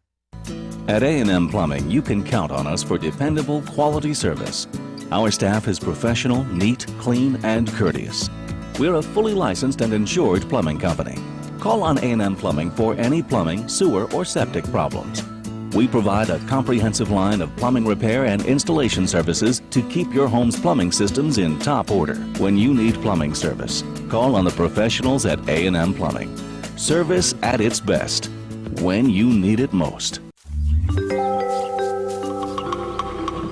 At A&M Plumbing, you can count on us for dependable, quality service. Our staff is professional, neat, clean, and courteous. We're a fully licensed and insured plumbing company. Call on A&M Plumbing for any plumbing, sewer, or septic problems. We provide a comprehensive line of plumbing repair and installation services to keep your home's plumbing systems in top order. When you need plumbing service, call on the professionals at A&M Plumbing. Service at its best, when you need it most.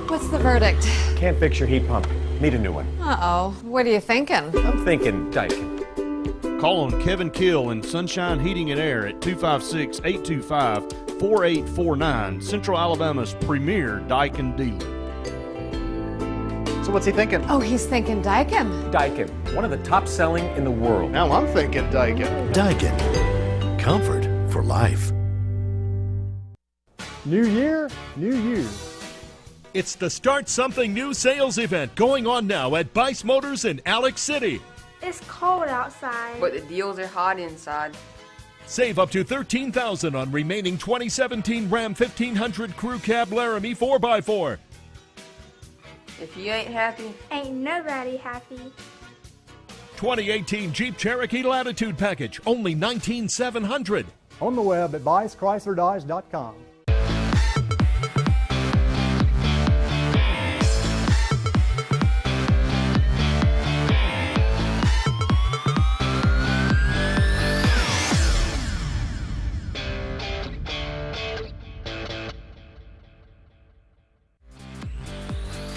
What's the verdict? Can't fix your heat pump. Need a new one. Uh-oh. What are you thinking? I'm thinking Daikin. Call on Kevin Kill and Sunshine Heating and Air at 256-825-4849, Central Alabama's premier Daikin dealer. So what's he thinking? Oh, he's thinking Daikin. Daikin, one of the top selling in the world. Now I'm thinking Daikin. Daikin. Comfort for life. New year, new you. It's the Start Something New sales event going on now at Bice Motors in Alex City. It's cold outside, but the deals are hot inside. Save up to $13,000 on remaining 2017 Ram 1500 Crew Cab Laramie 4x4. If you ain't happy, ain't nobody happy. 2018 Jeep Cherokee Latitude Package, only $19,700. On the web at BiceChryslerDodge.com.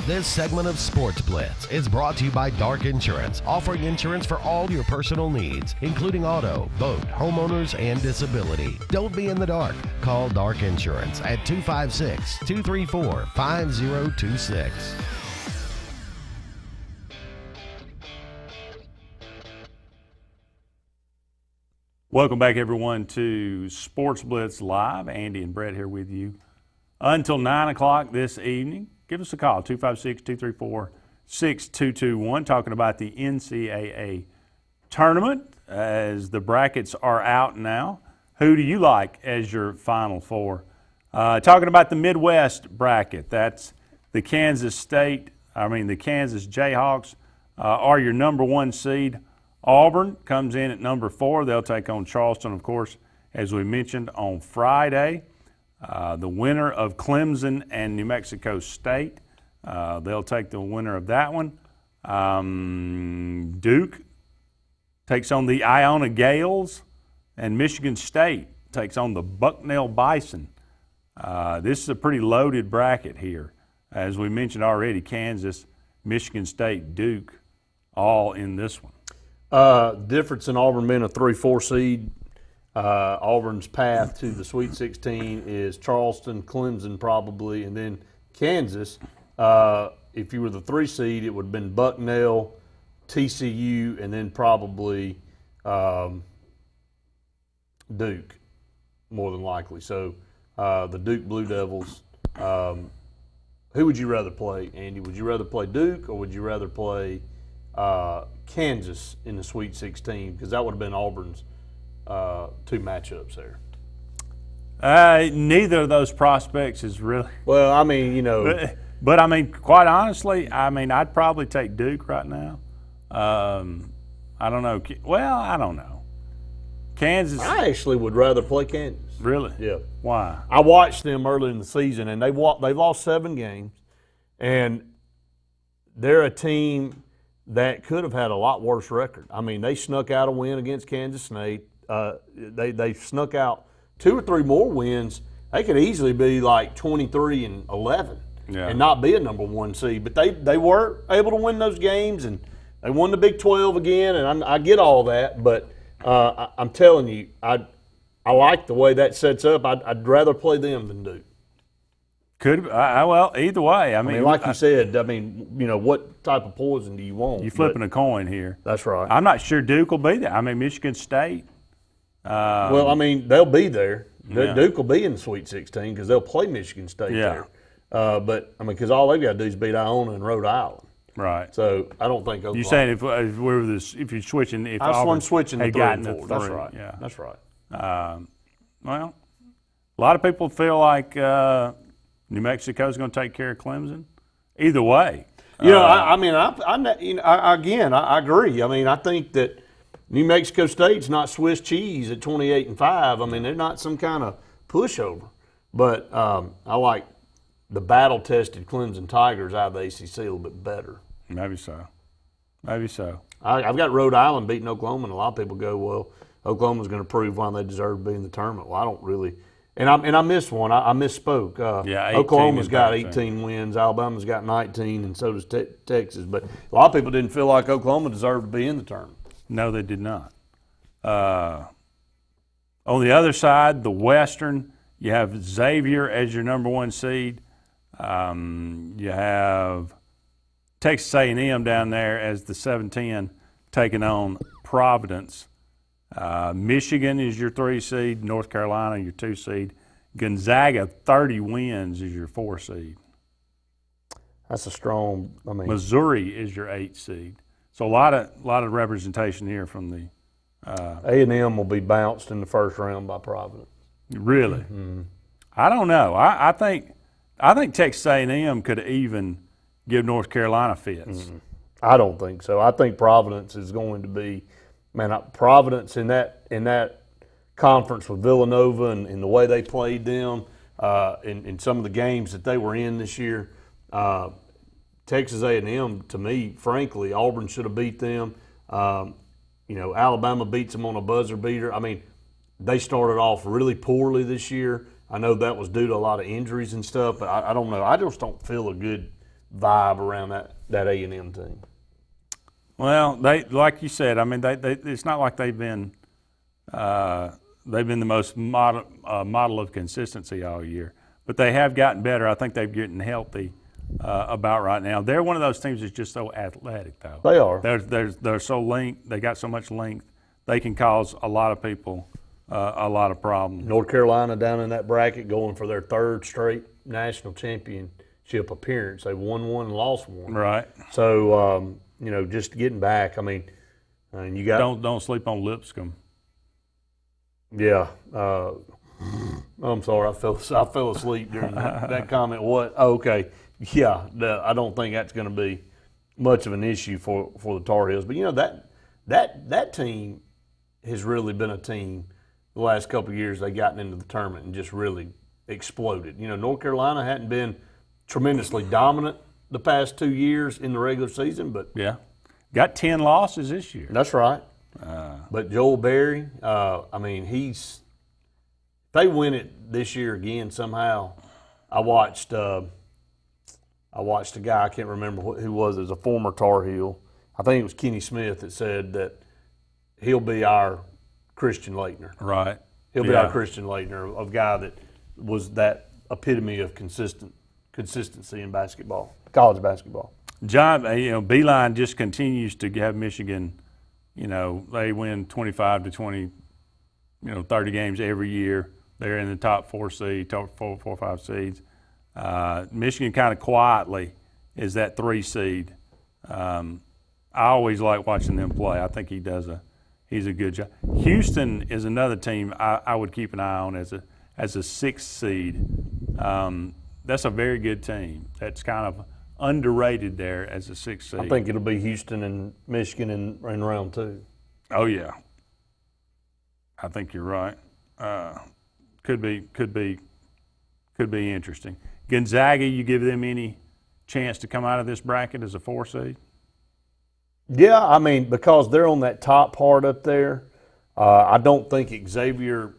This segment of Sports Blitz is brought to you by Dark Insurance, offering insurance for all your personal needs, including auto, boat, homeowners, and disability. Don't be in the dark. Call Dark Insurance at 256-234-5026. Welcome back, everyone, to Sports Blitz Live. Andy and Brett here with you until 9 o'clock this evening. Give us a call, 256-234-6221, talking about the NCAA tournament as the brackets are out now. Who do you like as your Final Four? Talking about the Midwest bracket, that's the Kansas Jayhawks are your number one seed. Auburn comes in at number 4. They'll take on Charleston, of course, as we mentioned, on Friday. The winner of Clemson and New Mexico State, they'll take the winner of that one. Duke takes on the Iona Gales, and Michigan State takes on the Bucknell Bison. This is a pretty loaded bracket here. As we mentioned already, Kansas, Michigan State, Duke all in this one. Difference in Auburn being a 3-4 seed. Auburn's path to the Sweet 16 is Charleston, Clemson probably, and then Kansas. If you were the 3 seed, it would have been Bucknell, TCU, and then probably Duke, more than likely. So the Duke Blue Devils, who would you rather play, Andy? Would you rather play Duke or would you rather play Kansas in the Sweet 16? Because that would have been Auburn's 2 matchups there. Neither of those prospects is really. Well, I mean, you know. But I mean, quite honestly, I mean, I'd probably take Duke right now. I don't know. Well, I don't know. Kansas. I actually would rather play Kansas. Really? Yeah. Why? I watched them early in the season, and they've lost 7 games, and they're a team that could have had a lot worse record. I mean, they snuck out a win against Kansas State. They snuck out 2 or 3 more wins. They could easily be like 23-11 and not be a number 1 seed. But they were able to win those games, and they won the Big 12 again. And I get all that, but I'm telling you, I like the way that sets up. I'd rather play them than Duke. Could well, either way. I mean, like you said, I mean, you know, what type of poison do you want? You're flipping a coin here. That's right. I'm not sure Duke will be there. I mean, Michigan State. Well, I mean, they'll be there. Duke will be in the Sweet 16 because they'll play Michigan State there. But, I mean, because all they've got to do is beat Iona and Rhode Island. Right. So, I don't think Oklahoma. You're saying if you're switching, if I'm switching to 3 and 4. That's right. Yeah. That's right. Well, a lot of people feel like New Mexico's going to take care of Clemson. Either way. You know, I agree. I mean, I think that New Mexico State's not Swiss cheese at 28-5. I mean, they're not some kind of pushover. But I like the battle-tested Clemson Tigers out of the ACC a little bit better. Maybe so. Maybe so. I've got Rhode Island beating Oklahoma, and a lot of people go, well, Oklahoma's going to prove why they deserve to be in the tournament. Well, I don't really. And I missed one. I misspoke. Oklahoma's got 18 wins. Alabama's got 19, and so does Texas. But a lot of people didn't feel like Oklahoma deserved to be in the tournament. No, they did not. On the other side, the Western, you have Xavier as your number 1 seed. You have Texas A&M down there as the 7-10 taking on Providence. Michigan is your 3 seed, North Carolina your 2 seed. Gonzaga, 30 wins, is your 4 seed. That's a strong. I mean, Missouri is your 8 seed. So a lot of representation here from the. A&M will be bounced in the first round by Providence. Really? Mm-hmm. I don't know. I think Texas A&M could even give North Carolina fits. Mm-hmm. I don't think so. I think Providence is going to be. Providence in that conference with Villanova and the way they played them in some of the games that they were in this year, Texas A&M, to me, frankly, Auburn should have beat them. Alabama beats them on a buzzer beater. I mean, they started off really poorly this year. I know that was due to a lot of injuries and stuff, but I don't know. I just don't feel a good vibe around that A&M team. Well, they like you said. I mean, they it's not like they've been the most model of consistency all year, but they have gotten better. I think they're getting healthy about right now. They're one of those teams that's just so athletic, though. They are. They're so linked. They got so much length. They can cause a lot of people a lot of problems. North Carolina down in that bracket, going for their 3rd straight national championship appearance. They won 1 and lost 1. Right. So. Just getting back. I mean, you got don't sleep on Lipscomb. Yeah, I'm sorry. I fell asleep during that comment. What? Oh, okay. Yeah, I don't think that's going to be much of an issue for the Tar Heels. But that team has really been a team the last couple of years. They've gotten into the tournament and just really exploded. North Carolina hadn't been tremendously dominant the past 2 years in the regular season, but got 10 losses this year. That's right. But Joel Berry, they win it this year again somehow. I watched a guy, I can't remember who was. It was a former Tar Heel, I think it was Kenny Smith that said that he'll be our Christian Laettner. Right. He'll be our Christian Laettner, a guy that was that epitome of consistency in basketball, college basketball. John, Beeline just continues to have Michigan, they win 25 to 20, 30 games every year. They're in the top 4 or 5 seeds. Michigan kind of quietly is that 3 seed. I always like watching them play. I think he's a good job. Houston is another team I would keep an eye on as a 6th seed. That's a very good team. That's kind of underrated there as a 6th seed. I think it'll be Houston and Michigan in round 2. Oh yeah, I think you're right. Could be interesting. Gonzaga, you give them any chance to come out of this bracket as a 4 seed? Yeah, I mean, because they're on that top part up there, I don't think Xavier.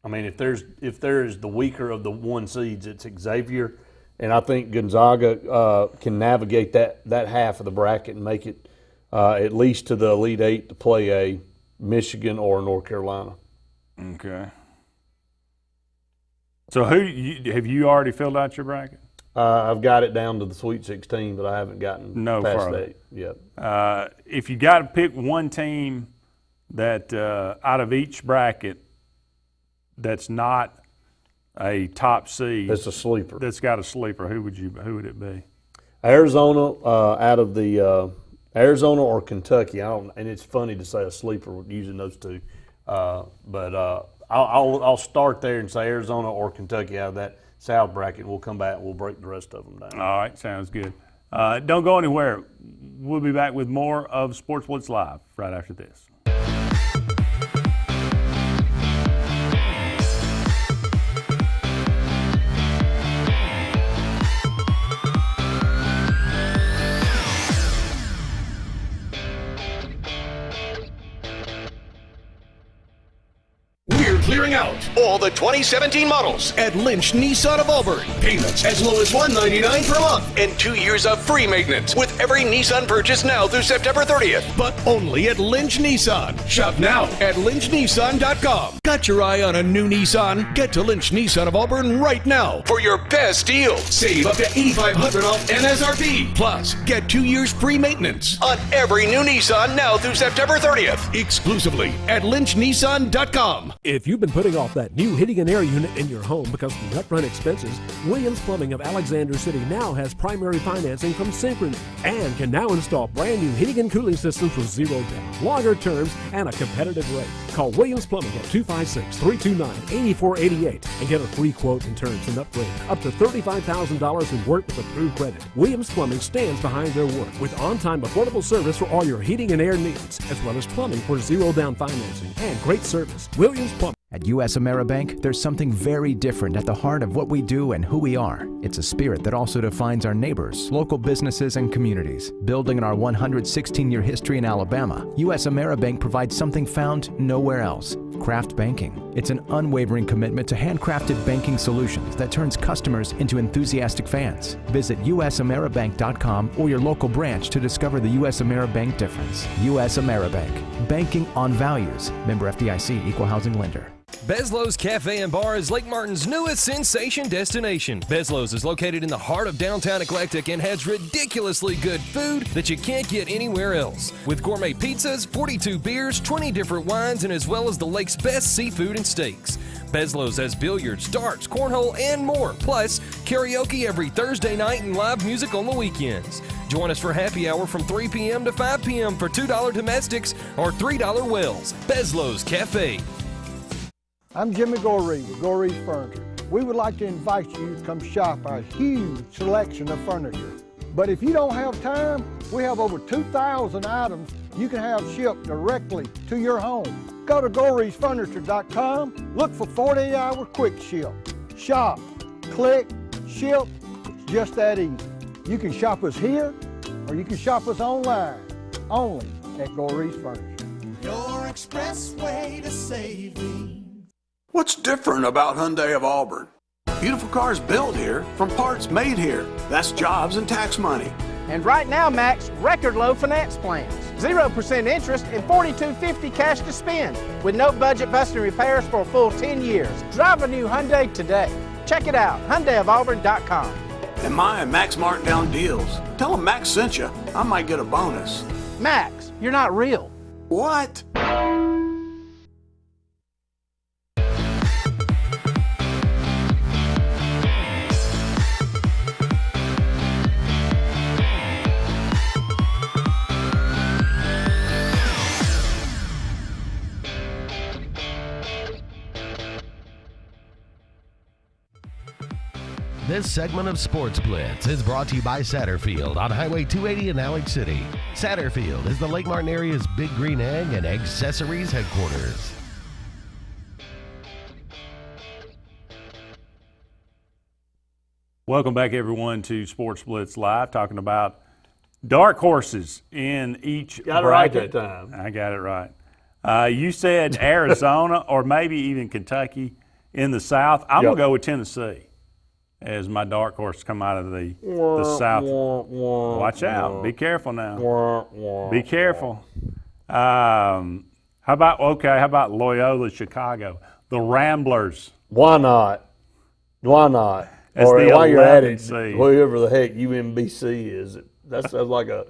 I mean, if there's the weaker of the 1 seeds, it's Xavier, and I think Gonzaga can navigate that half of the bracket and make it at least to the Elite 8 to play a Michigan or North Carolina. Okay. So have you already filled out your bracket? I've got it down to the Sweet 16, but I haven't gotten past that yet. If you got to pick one team that out of each bracket that's not a top seed, that's a sleeper. That's got a sleeper. Who would it be? Arizona, out of the Arizona or Kentucky. And it's funny to say a sleeper using those two, but I'll start there and say Arizona or Kentucky out of that South bracket. We'll come back and we'll break the rest of them down. All right, sounds good. Don't go anywhere. We'll be back with more of Sportz Blitz Live right after this. Clearing out all the 2017 models at Lynch Nissan of Auburn. Payments as low as $199 per month and 2 years of free maintenance with every Nissan purchase now through September 30th. But only at Lynch Nissan. Shop now at lynchnissan.com. Got your eye on a new Nissan? Get to Lynch Nissan of Auburn right now for your best deal. Save up to $8,500 off MSRP. Plus, get 2 years free maintenance on every new Nissan now through September 30th. Exclusively at lynchnissan.com. If you've been putting off that new heating and air unit in your home because of the upfront expenses, Williams Plumbing of Alexander City now has primary financing from Synchrony and can now install brand new heating and cooling systems with 0 down, longer terms, and a competitive rate. Call Williams Plumbing at 256-329-8488 and get a free quote and terms and upgrade up to $35,000 in work with approved credit. Williams Plumbing stands behind their work with on-time affordable service for all your heating and air needs, as well as plumbing for 0 down financing and great service. Williams Plumbing. At U.S. Ameribank, there's something very different at the heart of what we do and who we are. It's a spirit that also defines our neighbors, local businesses, and communities. Building on our 116-year history in Alabama, U.S. Ameribank provides something found nowhere else: craft banking. It's an unwavering commitment to handcrafted banking solutions that turns customers into enthusiastic fans. Visit usameribank.com or your local branch to discover the U.S. Ameribank difference. U.S. Ameribank. Banking on values. Member FDIC, Equal Housing Lender. Bezlo's Cafe and Bar is Lake Martin's newest sensation destination. Bezlo's is located in the heart of downtown Eclectic and has ridiculously good food that you can't get anywhere else. With gourmet pizzas, 42 beers, 20 different wines, and as well as the lake's best seafood and steaks. Bezlo's has billiards, darts, cornhole, and more. Plus, karaoke every Thursday night and live music on the weekends. Join us for happy hour from 3 p.m. to 5 p.m. for $2 domestics or $3 wells. Bezlo's Cafe. I'm Jimmy Goree with Goree's Furniture. We would like to invite you to come shop our huge selection of furniture. But if you don't have time, we have over 2,000 items you can have shipped directly to your home. Go to GoreesFurniture.com, look for 48-hour quick ship. Shop, click, ship, it's just that easy. You can shop us here, or you can shop us online, only at Goree's Furniture. Your expressway to saving. What's different about Hyundai of Auburn? Beautiful cars built here from parts made here. That's jobs and tax money. And right now, Max, record low finance plans. 0% interest and $42.50 cash to spend with no budget busting repairs for a full 10 years. Drive a new Hyundai today. Check it out, HyundaiofAuburn.com. And my Max Martindale deals. Tell them Max sent you. I might get a bonus. Max, you're not real. What? This segment of Sports Blitz is brought to you by Satterfield on Highway 280 in Alec City. Satterfield is the Lake Martin area's Big Green Egg and Accessories headquarters. Welcome back, everyone, to Sports Blitz Live, talking about dark horses in each Got it right bracket. that time. I got it right. You said Arizona or maybe even Kentucky in the South. I'm going to go with Tennessee as my dark horse come out of the South. Watch out. Be careful now. Be careful. How about Loyola Chicago? The Ramblers. Why not? Why not? As Or the while you're at it, 11th seed. whoever the heck UMBC is, that sounds like a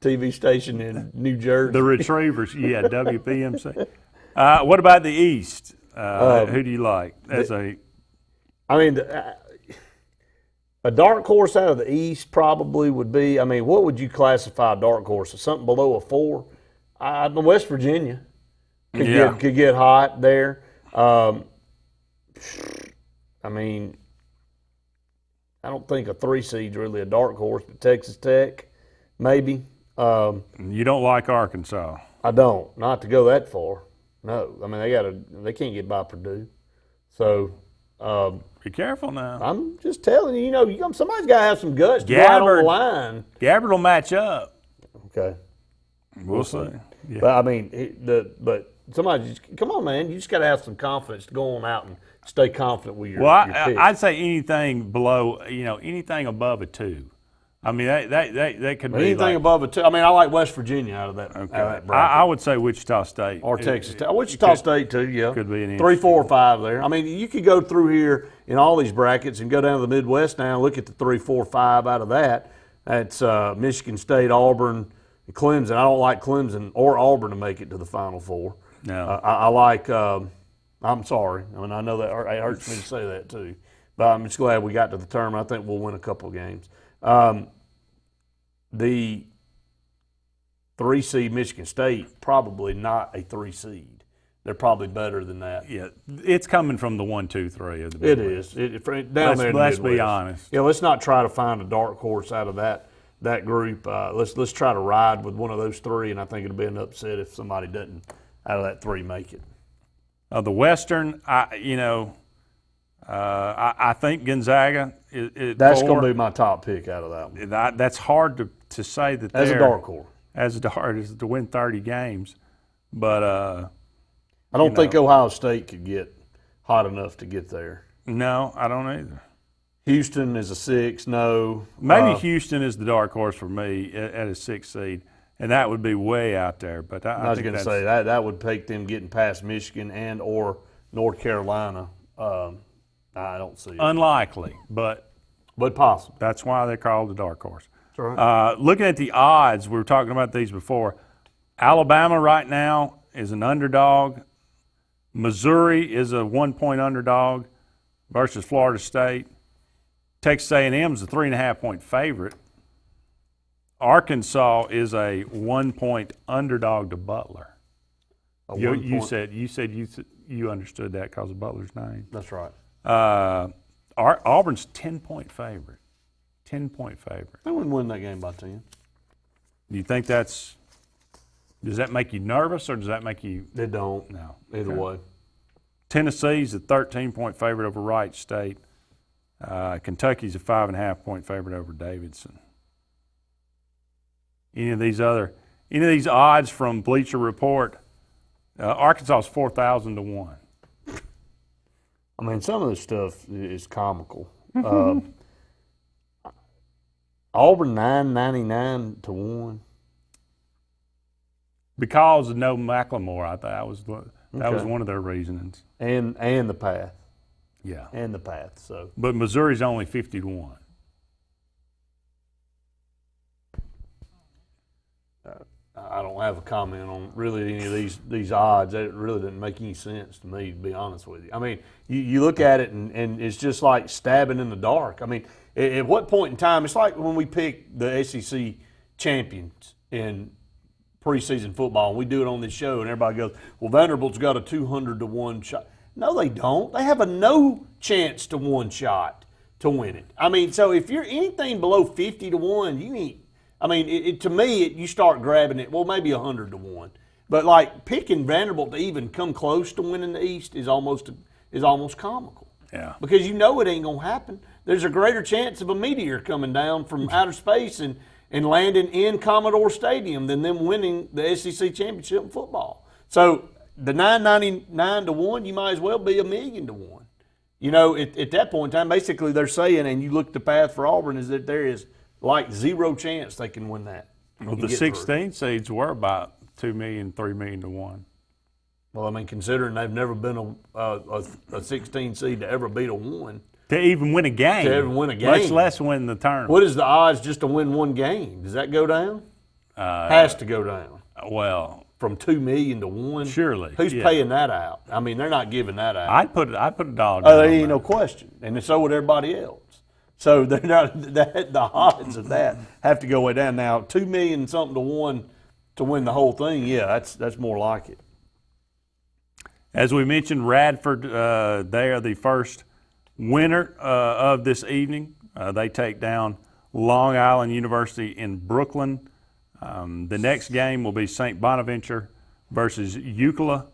TV station in New Jersey. The Retrievers, yeah, WPMC. What about the East? Who do you like? A dark horse out of the East probably would be, what would you classify a dark horse? Something below a 4? West Virginia could get hot there. I don't think a 3 seed's really a dark horse, but Texas Tech, maybe. You don't like Arkansas? I don't. Not to go that far. No. They can't get by Purdue. So be careful now. I'm just telling you, somebody's got to have some guts to go out on the line. Gabbard will match up. Okay. We'll see. Yeah. But somebody just, come on, man. You just got to have some confidence to go on out and stay confident with your pick. I'd say anything below, anything above a 2. That could be anything above a 2. I like West Virginia out of that. Okay. Out of that bracket. I would say Wichita State or Texas Tech. Wichita State too. Yeah, could be an 3, 4, 5 there. You could go through here in all these brackets and go down to the Midwest now and look at the 3, 4, 5 out of that. That's Michigan State, Auburn, and Clemson. I don't like Clemson or Auburn to make it to the Final Four. No, I like. I'm sorry. I know that it hurts me to say that too, but I'm just glad we got to the tournament. I think we'll win a couple of games. The 3 seed Michigan State, probably not a 3 seed. They're probably better than that. Yeah, it's coming from the 1, 2, 3 of the Big West. It is. Down there in the let's Midwest. be honest. Yeah, let's not try to find a dark horse out of that group. Let's try to ride with one of those 3, and I think it'll be an upset if somebody doesn't out of that 3 make it. The Western, I think Gonzaga is that's going to be my top pick out of that one. That's hard to say that as a dark horse. As hard as to win 30 games, but I don't think Ohio State could get hot enough to get there. No, I don't either. Houston is a 6. No, maybe Houston is the dark horse for me at a 6 seed. And that would be way out there, but I was going to say that would take them getting past Michigan and or North Carolina. I don't see it. Unlikely, but possible. That's why they're called the dark horse. That's right. Looking at the odds, we were talking about these before. Alabama right now is an underdog. Missouri is a 1-point underdog versus Florida State. Texas A&M is a 3.5-point favorite. Arkansas is a 1-point underdog to Butler. You said you understood that because of Butler's name. That's right. Auburn's 10-point favorite. 10-point favorite. They wouldn't win that game by 10. Do you think does that make you nervous or does that make you? It don't. No. Either way. Tennessee's a 13-point favorite over Wright State. Kentucky's a 5.5-point favorite over Davidson. Any of these odds from Bleacher Report, Arkansas's 4,000 to 1. Some of this stuff is comical. Auburn $9.99 to 1. Because of no McLemore, I thought that was Okay. one of their reasonings. And the path. Yeah. And the path. So. But Missouri's only 50 to 1. I don't have a comment on really any of these odds. That really doesn't make any sense to me, to be honest with you. I mean, you look at it and it's just like stabbing in the dark. I mean, at what point in time, it's like when we pick the SEC champions in preseason football, and we do it on this show, and everybody goes, well, Vanderbilt's got a 200 to 1 shot. No, they don't. They have a no chance to 1 shot to win it. I mean, so if you're anything below 50 to 1, you ain't. I mean, to me, you start grabbing it. Well, maybe 100 to 1, but like picking Vanderbilt to even come close to winning the East is almost comical. Yeah. Because you know it ain't gonna happen. There's a greater chance of a meteor coming down from outer space and landing in Commodore Stadium than them winning the SEC championship in football. So the 999 to 1, you might as well be 1,000,000 to 1. You know, at that point in time, basically they're saying, and you look at the path for Auburn, is that there is like 0 chance they can win that. Well, the 16 seeds were about 2 million, 3 million to 1. Well, I mean, considering they've never been a 16 seed to ever beat a 1. To even win a game. To even win a game. Much less win the tournament. What is the odds just to win 1 game? Does that go down? Has to go down. Well, from 2 million to 1. Surely. Who's paying that out? I mean, they're not giving that out. I'd put a dog. Oh, there ain't no question, and so would everybody else. So they're not the odds of that have to go way down. Now 2 million something to 1 to win the whole thing. Yeah, that's more like it. As we mentioned, Radford, they are the first winner of this evening. They take down Long Island University in Brooklyn. The next game will be St. Bonaventure versus UCLA.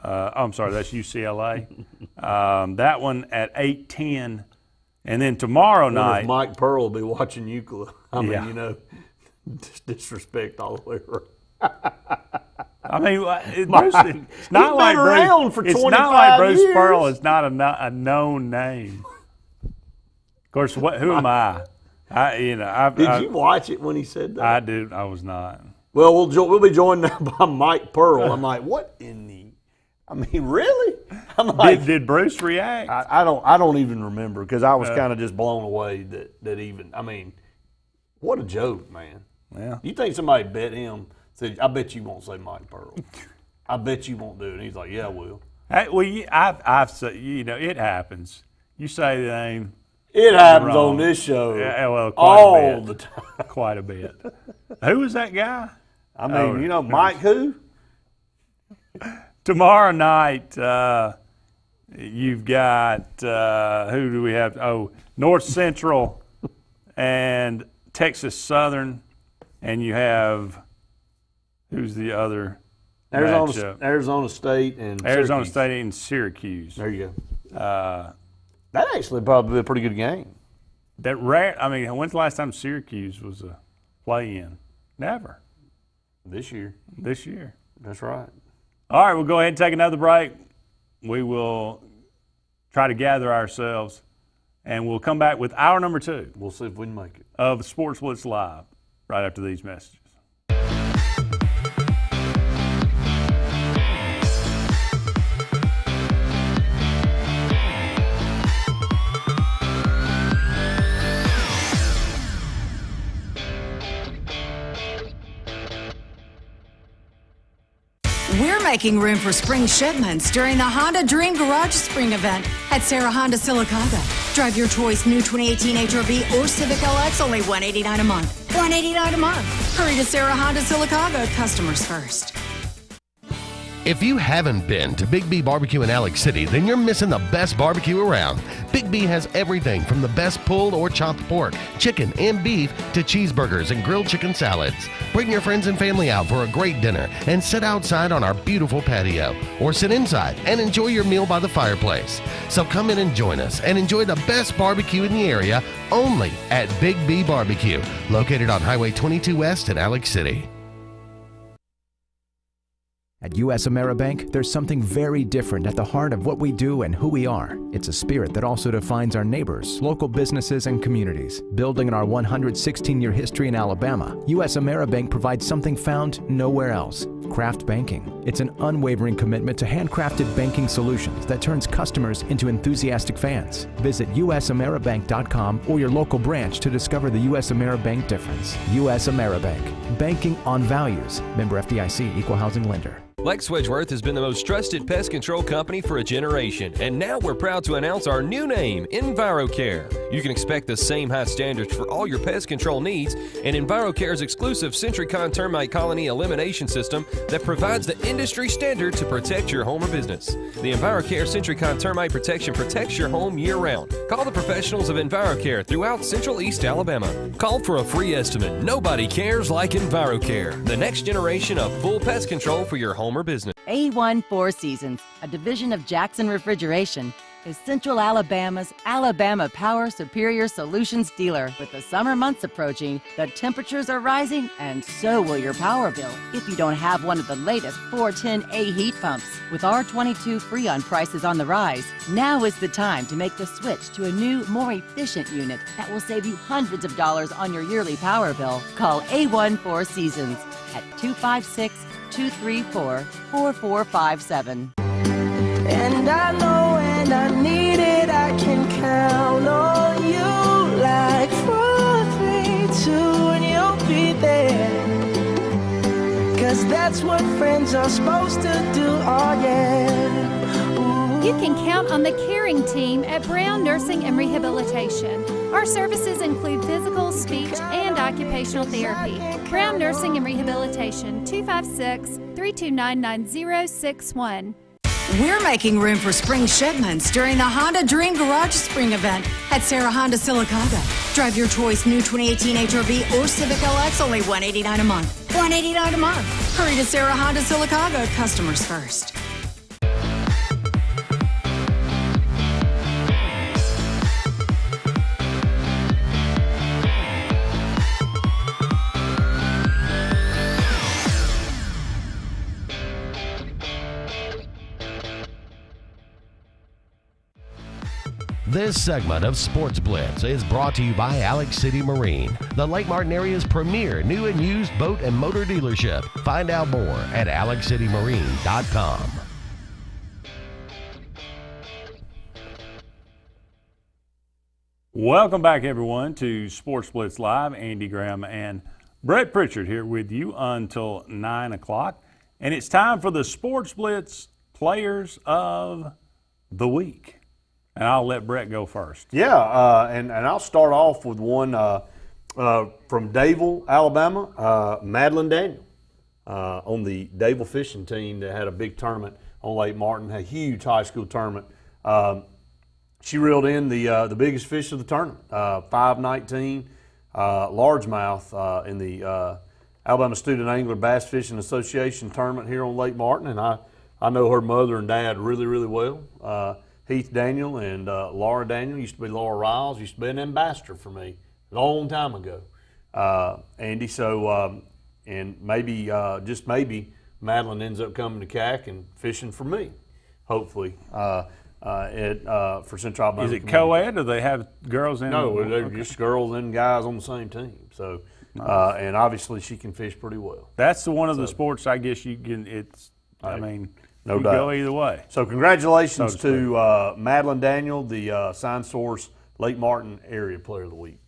I'm sorry, that's UCLA. That one at 8:10. And then tomorrow night, Mike Pearl will be watching UCLA. I mean, Yeah. you know, disrespect all the way around. I mean, it's not like Bruce Pearl is not a known name. Of course, who am I? Did you watch it when he said that? I did. I was not. Well, we'll be joined now by Mike Pearl. I'm like, what in the? I mean, really? I'm like, did Bruce react? I don't even remember because I was kind of just blown away that even. I mean, what a joke, man. Yeah. You think somebody bet him? Said, I bet you won't say Mike Pearl. I bet you won't do it. And he's like, yeah, I will. Hey, well, I've said, it happens. You say the name. It happens wrong. on this show. Yeah, well, all the time. Quite a bit. Who was that guy? I mean, Mike who? Tomorrow night, you've got, who do we have? Oh, North Central and Texas Southern, and you have, who's the other matchup? Arizona State and Arizona Syracuse. State and Syracuse. There you go. That actually probably be a pretty good game. When's the last time Syracuse was a play-in? Never. This year. That's right. All right, we'll go ahead and take another break. We will try to gather ourselves, and we'll come back with hour number 2. We'll see if we can make it. Of Sportz Blitz Live right after these messages. We're making room for spring shipments during the Honda Dream Garage Spring event at Sarah Honda Silicaga. Drive your choice new 2018 HR-V or Civic LX, only $189 a month. $189 a month. Hurry to Sarah Honda Silicaga, customers first. If you haven't been to Big B Barbecue in Alex City, then you're missing the best barbecue around. Big B has everything from the best pulled or chopped pork, chicken, and beef to cheeseburgers and grilled chicken salads. Bring your friends and family out for a great dinner and sit outside on our beautiful patio or sit inside and enjoy your meal by the fireplace. So come in and join us and enjoy the best barbecue in the area only at Big B Barbecue, located on Highway 22 West in Alex City. At U.S. AmeriBank, there's something very different at the heart of what we do and who we are. It's a spirit that also defines our neighbors, local businesses, and communities. Building on our 116-year history in Alabama, U.S. AmeriBank provides something found nowhere else: craft banking. It's an unwavering commitment to handcrafted banking solutions that turns customers into enthusiastic fans. Visit usameribank.com or your local branch to discover the U.S. AmeriBank difference. U.S. AmeriBank. Banking on values. Member FDIC, Equal Housing Lender. Lex Wedgeworth has been the most trusted pest control company for a generation, and now we're proud to announce our new name, EnviroCare. You can expect the same high standards for all your pest control needs, and EnviroCare's exclusive Centricon termite colony elimination system that provides the industry standard to protect your home or business. The EnviroCare Centricon termite protection protects your home year-round. Call the professionals of EnviroCare throughout Central East Alabama. Call for a free estimate. Nobody cares like EnviroCare, the next generation of full pest control for your home or business. A1 Four Seasons, a division of Jackson Refrigeration, is Central Alabama's Alabama Power Superior Solutions dealer. With the summer months approaching, the temperatures are rising, and so will your power bill if you don't have one of the latest 410A heat pumps. With R22 Freon prices on the rise, now is the time to make the switch to a new, more efficient unit that will save you hundreds of dollars on your yearly power bill. Call A1 Four Seasons at 256-234-4457. And I know when I need it, I can count on you. Like 4, 3, 2, and you'll be there. 'Cause that's what friends are supposed to do, oh yeah. You can count on the caring team at Brown Nursing and Rehabilitation. Our services include physical, speech, and occupational therapy. Brown Nursing and Rehabilitation, 256-329-9061. We're making room for spring shipments during the Honda Dream Garage Spring Event at Sarah Honda Silicaga. Drive your choice new 2018 HRV or Civic LX, only $189 a month. $189 a month. Hurry to Sarah Honda Silicaga, customers first. This segment of Sports Blitz is brought to you by Alex City Marine, the Lake Martin area's premier new and used boat and motor dealership. Find out more at alexcitymarine.com. Welcome back, everyone, to Sports Blitz Live. Andy Graham and Brett Pritchard here with you until 9 o'clock. And it's time for the Sports Blitz Players of the Week. And I'll let Brett go first. Yeah, and I'll start off with one from Dayville, Alabama, Madeline Daniel, on the Dayville fishing team that had a big tournament on Lake Martin, a huge high school tournament. She reeled in the biggest fish of the tournament, 519 largemouth in the Alabama Student Angler Bass Fishing Association tournament here on Lake Martin, and I know her mother and dad really, really well. Heath Daniel and Laura Daniel, used to be Laura Riles, used to be an ambassador for me a long time ago, Andy. So, and maybe, just maybe, Madeline ends up coming to CAC and fishing for me, hopefully, for Central Alabama. Is it co-ed or they have girls in? No, they're just girls and guys on the same team. So, nice. And obviously she can fish pretty well. That's one of the sports I guess you can, I mean, no you doubt. go either way. So congratulations to Madeline Daniel, the Sign Source Lake Martin Area Player of the Week.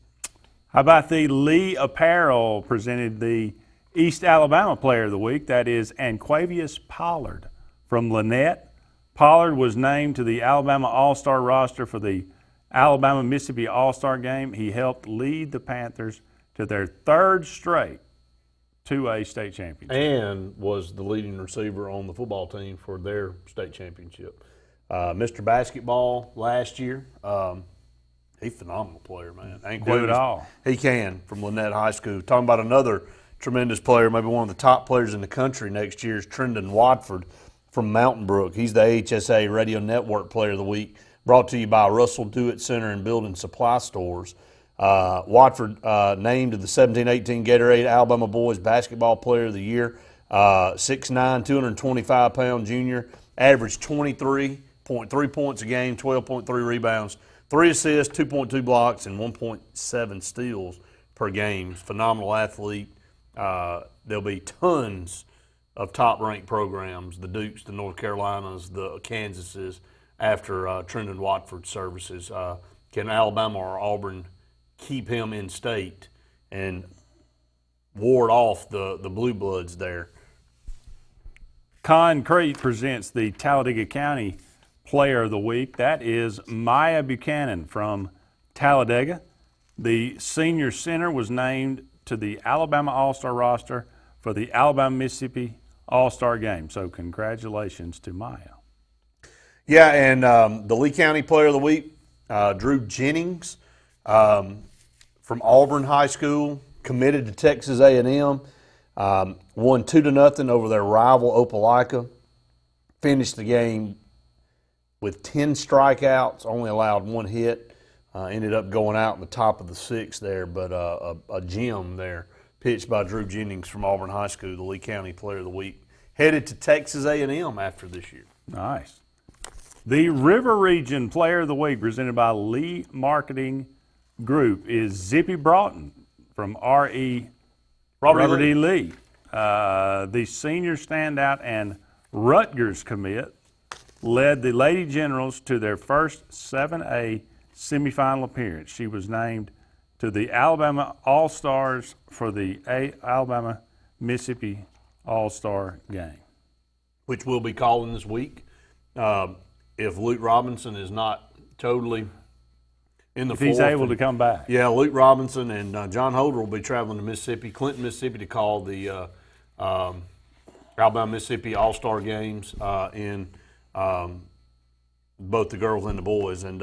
How about the Lee Apparel presented the East Alabama Player of the Week? That is Anquavius Pollard from Lynette. Pollard was named to the Alabama All-Star roster for the Alabama-Mississippi All-Star game. He helped lead the Panthers to their third straight 2A state championship. And was the leading receiver on the football team for their state championship. Mr. Basketball last year, he's a phenomenal player, man. Do it all. He can, from Lynette High School. Talking about another tremendous player, maybe one of the top players in the country next year is Trendon Watford from Mountain Brook. He's the HSA Radio Network Player of the Week, brought to you by Russell Dewitt Center and Building Supply Stores. Watford named the 17-18 Gatorade Alabama Boys Basketball Player of the Year. 6'9", 225-pound junior, averaged 23.3 points a game, 12.3 rebounds, 3 assists, 2.2 blocks, and 1.7 steals per game. Phenomenal athlete. There'll be tons of top-ranked programs, the Dukes, the North Carolinas, the Kansases, after Trendon Watford's services. Can Alabama or Auburn keep him in state and ward off the Blue Bloods there? Concrete presents the Talladega County Player of the Week. That is Maya Buchanan from Talladega. The senior center was named to the Alabama All-Star roster for the Alabama-Mississippi All-Star game. So congratulations to Maya. Yeah, and the Lee County Player of the Week, Drew Jennings from Auburn High School, committed to Texas A&M, won 2-0 over their rival Opelika, finished the game with 10 strikeouts, only allowed 1 hit, ended up going out in the top of the 6th there, but a gem there, pitched by Drew Jennings from Auburn High School, the Lee County Player of the Week, headed to Texas A&M after this year. Nice. The River Region Player of the Week, presented by Lee Marketing Group, is Zippy Broughton from Robert E. Lee. The senior standout and Rutgers commit led the Lady Generals to their first 7A semifinal appearance. She was named to the Alabama All-Stars for the Alabama-Mississippi All-Star game, which we'll be calling this week. If Luke Robinson is not totally in the if he's able to come back. Yeah, Luke Robinson and John Holder will be traveling to Mississippi, Clinton, Mississippi, to call the Alabama-Mississippi All-Star games in both the girls and the boys, and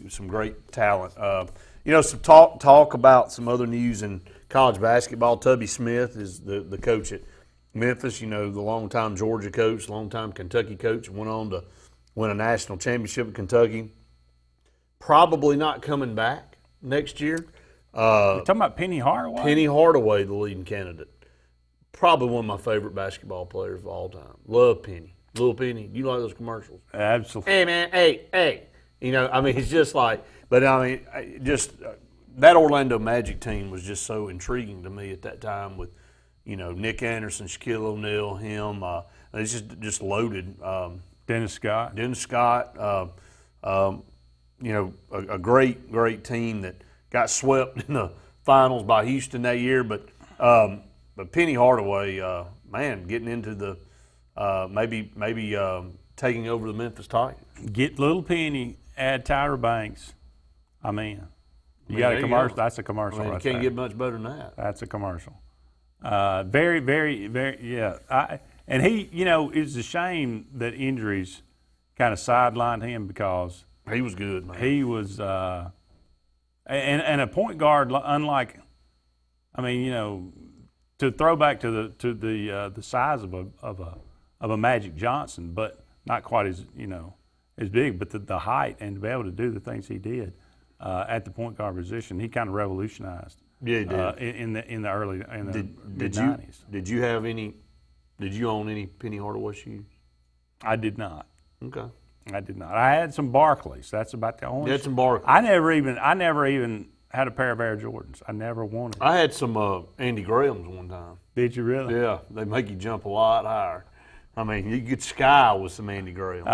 some great talent. Some talk about some other news in college basketball. Tubby Smith is the coach at Memphis, the longtime Georgia coach, longtime Kentucky coach, went on to win a national championship at Kentucky. Probably not coming back next year. You're talking about Penny Hardaway? Penny Hardaway, the leading candidate. Probably one of my favorite basketball players of all time. Love Penny. Little Penny. You like those commercials? Absolutely. Hey, man, hey. It's just like, but that Orlando Magic team was just so intriguing to me at that time with, Nick Anderson, Shaquille O'Neal, him. It's just loaded. Dennis Scott. A great team that got swept in the finals by Houston that year. But Penny Hardaway, getting into the maybe taking over the Memphis Titans. Get little Penny, add Tyra Banks. You got a commercial. That's a commercial. You can't get much better than that. That's a commercial. Very, very, very, yeah. And he, it's a shame that injuries kind of sidelined him because he was good, man. He was, and a point guard, unlike, to throw back to the size of a Magic Johnson, but not quite as as big, but the height and to be able to do the things he did at the point guard position, he kind of revolutionized. Yeah, he did. In the early mid-90s. Did you own any Penny Hardaway shoes? I did not. Okay. I did not. I had some Barclays. That's about the only. You had some Barclays. I never even had a pair of Air Jordans. I never wanted. I had some Andy Graham's one time. Did you really? Yeah, they make you jump a lot higher. You could sky with some Andy Graham. They're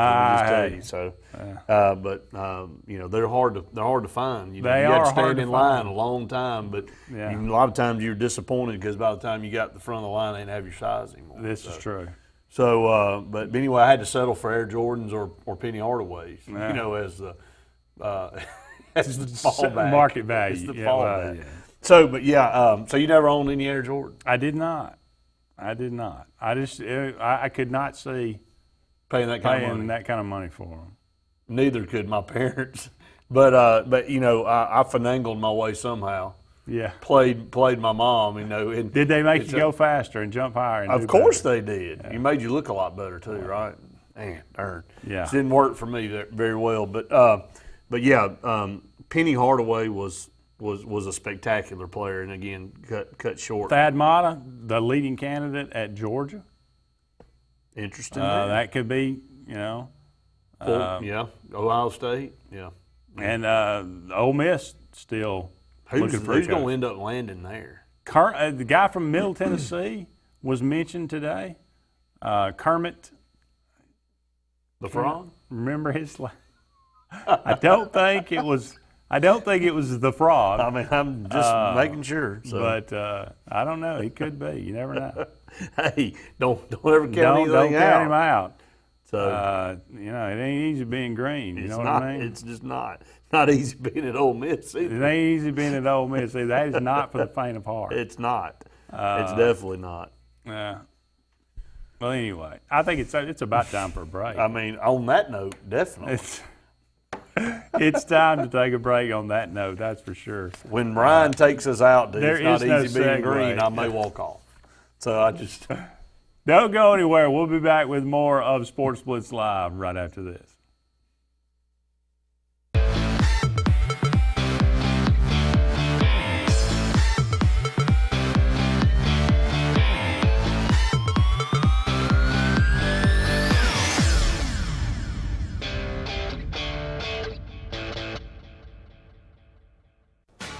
hard to find. You got to stand in line a long time, but a lot of times you're disappointed because by the time you got to the front of the line, they didn't have your size anymore. This is true. So, but anyway, I had to settle for Air Jordans or Penny Hardaways. As the as the fallback market value. It's the fallback. Yeah. So, so you never owned any Air Jordan? I did not. I could not see paying that kind of money for them. Neither could my parents, but I finagled my way somehow. Yeah, played my mom. And did they make you go faster and jump higher? And of course they did. Yeah. You made you look a lot better too, right? Man, darn. Yeah, it didn't work for me very well, but Penny Hardaway was was a spectacular player, and again cut short. Thad Matta, the leading candidate at Georgia. Interesting. That could be, Ohio State, yeah. And Ole Miss still looking for a who's going to coach. end up landing there? The guy from Middle Tennessee was mentioned today. Kermit. The Frog? Remember his last? I don't think it was the Frog. I mean, I'm just making sure. So. But I don't know. He could be. You never know. Hey, don't ever count anything don't count out. him out. So it ain't easy being green. You know what not, I mean? It's just not easy being at Ole Miss either. It ain't easy being at Ole Miss either. That is not for the faint of heart. It's not. It's definitely not. Yeah. Well, anyway, I think it's about time for a break. I mean, on that note, definitely. It's time to take a break on that note, that's for sure. When Ryan takes us out, dude, it's not no easy being segue. green. I may walk off. So I just... Don't go anywhere. We'll be back with more of Sportz Blitz Live right after this.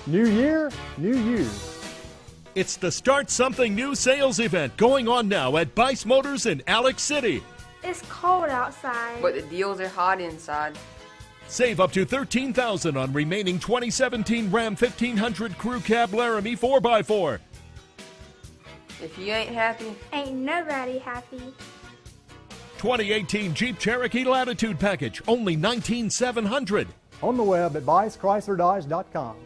New year, new you. It's the Start Something New sales event going on now at Bice Motors in Alex City. It's cold outside. But the deals are hot inside. Save up to $13,000 on remaining 2017 Ram 1500 Crew Cab Laramie 4x4. If you ain't happy, ain't nobody happy. 2018 Jeep Cherokee Latitude Package, only $19,700. On the web at BiceChryslerDodge.com.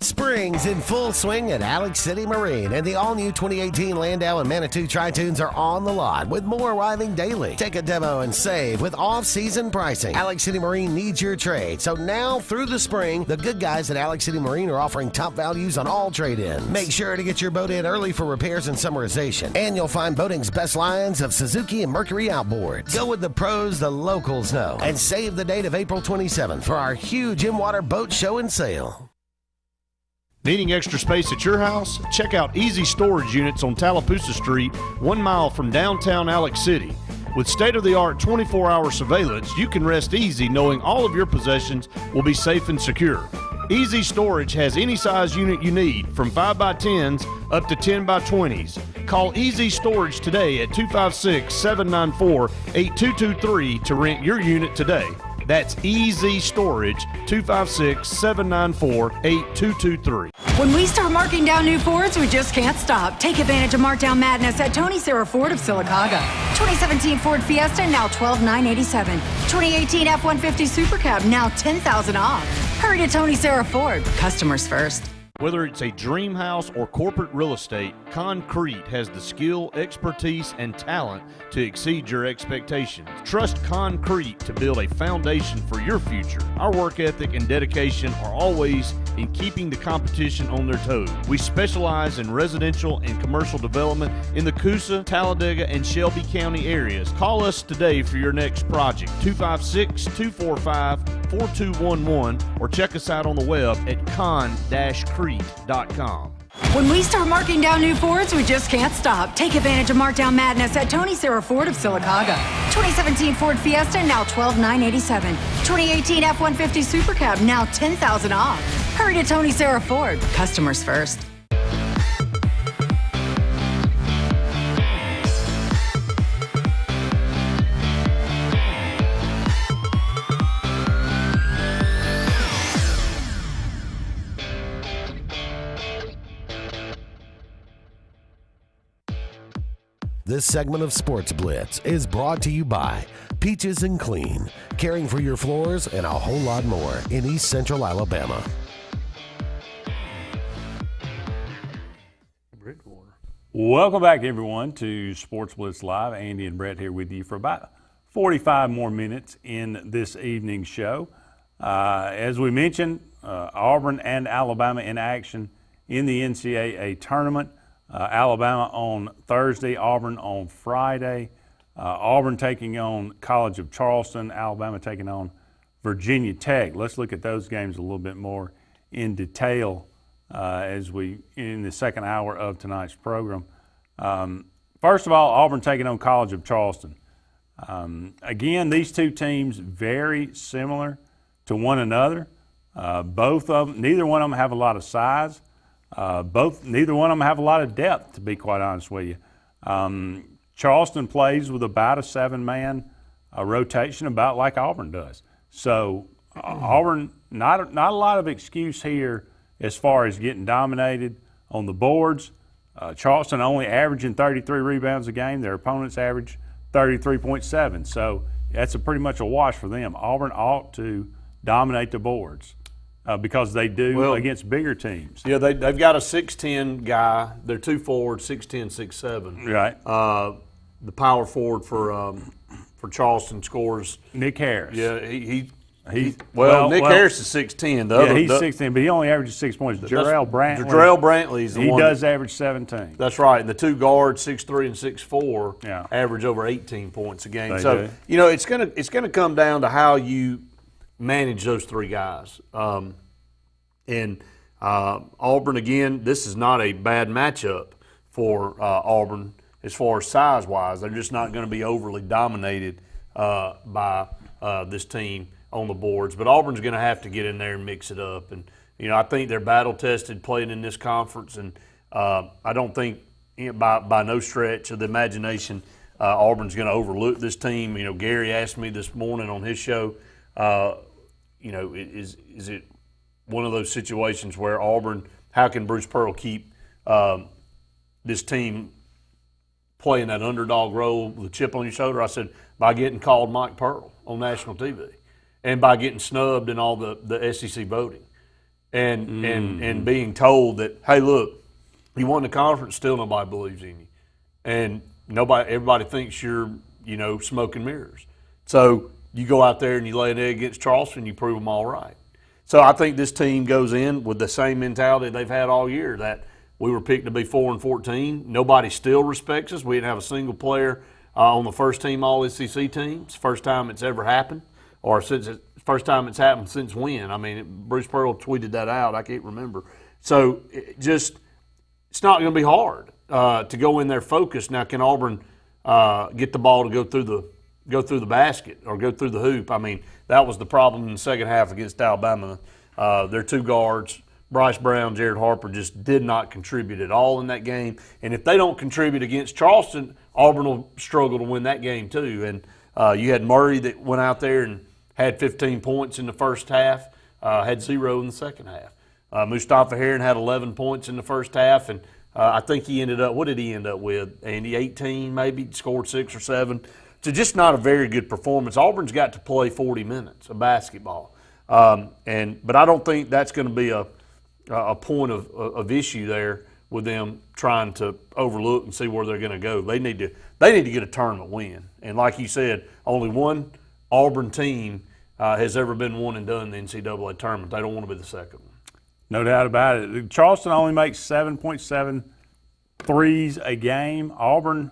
Spring's in full swing at Alex City Marine, and the all-new 2018 Landau and Manitou Tri-Tunes are on the lot, with more arriving daily. Take a demo and save with off-season pricing. Alex City Marine needs your trade, so now through the spring, the good guys at Alex City Marine are offering top values on all trade-ins. Make sure to get your boat in early for repairs and summarization, and you'll find boating's best lines of Suzuki and Mercury outboards. Go with the pros the locals know, and save the date of April 27th for our huge in-water boat show and sale. Needing extra space at your house? Check out Easy Storage Units on Tallapoosa Street, 1 mile from downtown Alex City. With state-of-the-art 24-hour surveillance, you can rest easy knowing all of your possessions will be safe and secure. Easy Storage has any size unit you need, from 5x10s up to 10x20s. Call Easy Storage today at 256-794-8223 to rent your unit today. That's Easy Storage, 256-794-8223. When we start marking down new Fords, we just can't stop. Take advantage of markdown madness at Tony Sarah Ford of Silicaga. 2017 Ford Fiesta, now $12,987. 2018 F-150 Super Cab, now $10,000 off. Hurry to Tony Sarah Ford. Customers first. Whether it's a dream house or corporate real estate, Concrete has the skill, expertise, and talent to exceed your expectations. Trust Concrete to build a foundation for your future. Our work ethic and dedication are always in keeping the competition on their toes. We specialize in residential and commercial development in the Coosa, Talladega, and Shelby County areas. Call us today for your next project, 256-245-4211, or check us out on the web at con-crete.com. When we start marking down new Fords, we just can't stop. Take advantage of markdown madness at Tony Sarah Ford of Silicaga. 2017 Ford Fiesta, now $12,987. 2018 F-150 Super Cab, now $10,000 off. Hurry to Tony Sarah Ford. Customers first. This segment of Sports Blitz is brought to you by Peaches and Clean, caring for your floors and a whole lot more in East Central Alabama. Welcome back, everyone, to Sports Blitz Live. Andy and Brett here with you for about 45 more minutes in this evening's show. As we mentioned, Auburn and Alabama in action in the NCAA tournament. Alabama on Thursday, Auburn on Friday. Auburn taking on College of Charleston, Alabama taking on Virginia Tech. Let's look at those games a little bit more in detail as we in the second hour of tonight's program. First of all, Auburn taking on College of Charleston. Again, these two teams very similar to one another. Both of them, neither one of them have a lot of size. Neither one of them have a lot of depth, to be quite honest with you. Charleston plays with about a 7-man rotation, about like Auburn does. So Auburn, not a lot of excuse here as far as getting dominated on the boards. Charleston only averaging 33 rebounds a game. Their opponents average 33.7. So that's pretty much a wash for them. Auburn ought to dominate the boards because they do against bigger teams. Yeah, they've got a 6'10" guy. They're two forwards, 6'10", 6'7". Right. The power forward for Charleston scores. Nick Harris. Yeah, Nick Harris is 6'10". He's 6'10", but he only averages 6 points. Jarrell Brantley's the one. He does average 17. That's right. And the two guards, 6'3" and 6'4", average over 18 points a game. They so do. you know it's gonna come down to how you manage those three guys. Auburn, again, this is not a bad matchup for Auburn as far as size wise. They're just not going to be overly dominated by this team on the boards, but Auburn's going to have to get in there and mix it up. And I think they're battle tested playing in this conference, and I don't think by no stretch of the imagination Auburn's going to overlook this team. Gary asked me this morning on his show, is it one of those situations where Auburn, how can Bruce Pearl keep this team playing that underdog role with a chip on your shoulder? I said, by getting called Mike Pearl on national TV. And by getting snubbed in all the SEC voting, and being told that, hey, look, you won the conference, still nobody believes in you, and everybody thinks you're smoke and mirrors. So you go out there and you lay an egg against Charleston, you prove them all right. So I think this team goes in with the same mentality they've had all year, that we were picked to be 4-14. Nobody still respects us. We didn't have a single player on the first team All-SEC teams. First time it's ever happened. Or first time it's happened since when? I mean, Bruce Pearl tweeted that out. I can't remember. So it's not going to be hard to go in there focused. Now, can Auburn get the ball to go through the basket or go through the hoop? I mean, that was the problem in the second half against Alabama. Their two guards, Bryce Brown, Jared Harper, just did not contribute at all in that game. And if they don't contribute against Charleston, Auburn will struggle to win that game too. And you had Murray that went out there and had 15 points in the first half, had 0 in the second half. Mustafa Heron had 11 points in the first half, and I think he ended up, what did he end up with, Andy? 18 maybe, scored 6 or 7. So just not a very good performance. Auburn's got to play 40 minutes of basketball. But I don't think that's going to be a point of issue there with them trying to overlook and see where they're going to go. They need to get a tournament win. And like you said, only one Auburn team has ever been one and done in the NCAA tournament. They don't want to be the second one. No doubt about it. Charleston only makes 7.7 threes a game. Auburn,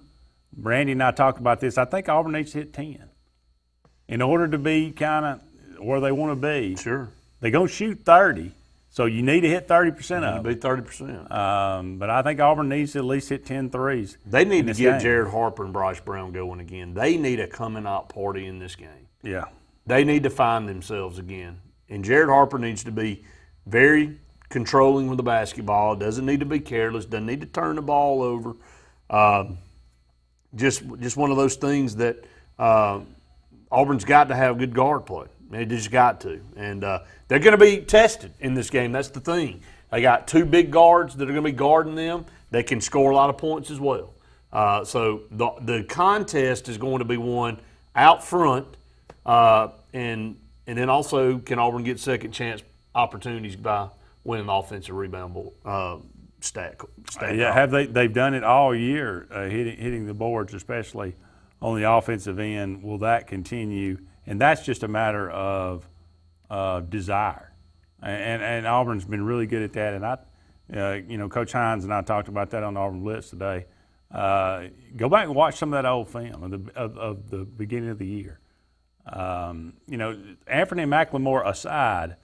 Brandy and I talked about this, I think Auburn needs to hit 10 in order to be kind of where they want to be. Sure. They're going to shoot 30, so you need to hit 30% of it. Be 30%. But I think Auburn needs to at least hit 10 threes. They need to get Jared Harper and Bryce Brown going again. They need a coming-out party in this game. Yeah. They need to find themselves again. And Jared Harper needs to be very controlling with the basketball. Doesn't need to be careless. Doesn't need to turn the ball over. Just one of those things that Auburn's got to have good guard play. They just got to. And they're going to be tested in this game. That's the thing. They got two big guards that are going to be guarding them. They can score a lot of points as well. So the contest is going to be won out front, and then also can Auburn get second chance opportunities by winning the offensive rebound stack. Yeah, they've done it all year, hitting the boards, especially on the offensive end. Will that continue? And that's just a matter of desire. And Auburn's been really good at that. And Coach Hines and I talked about that on the Auburn Blitz today. Go back and watch some of that old film of the beginning of the year. Anthony McLemore aside,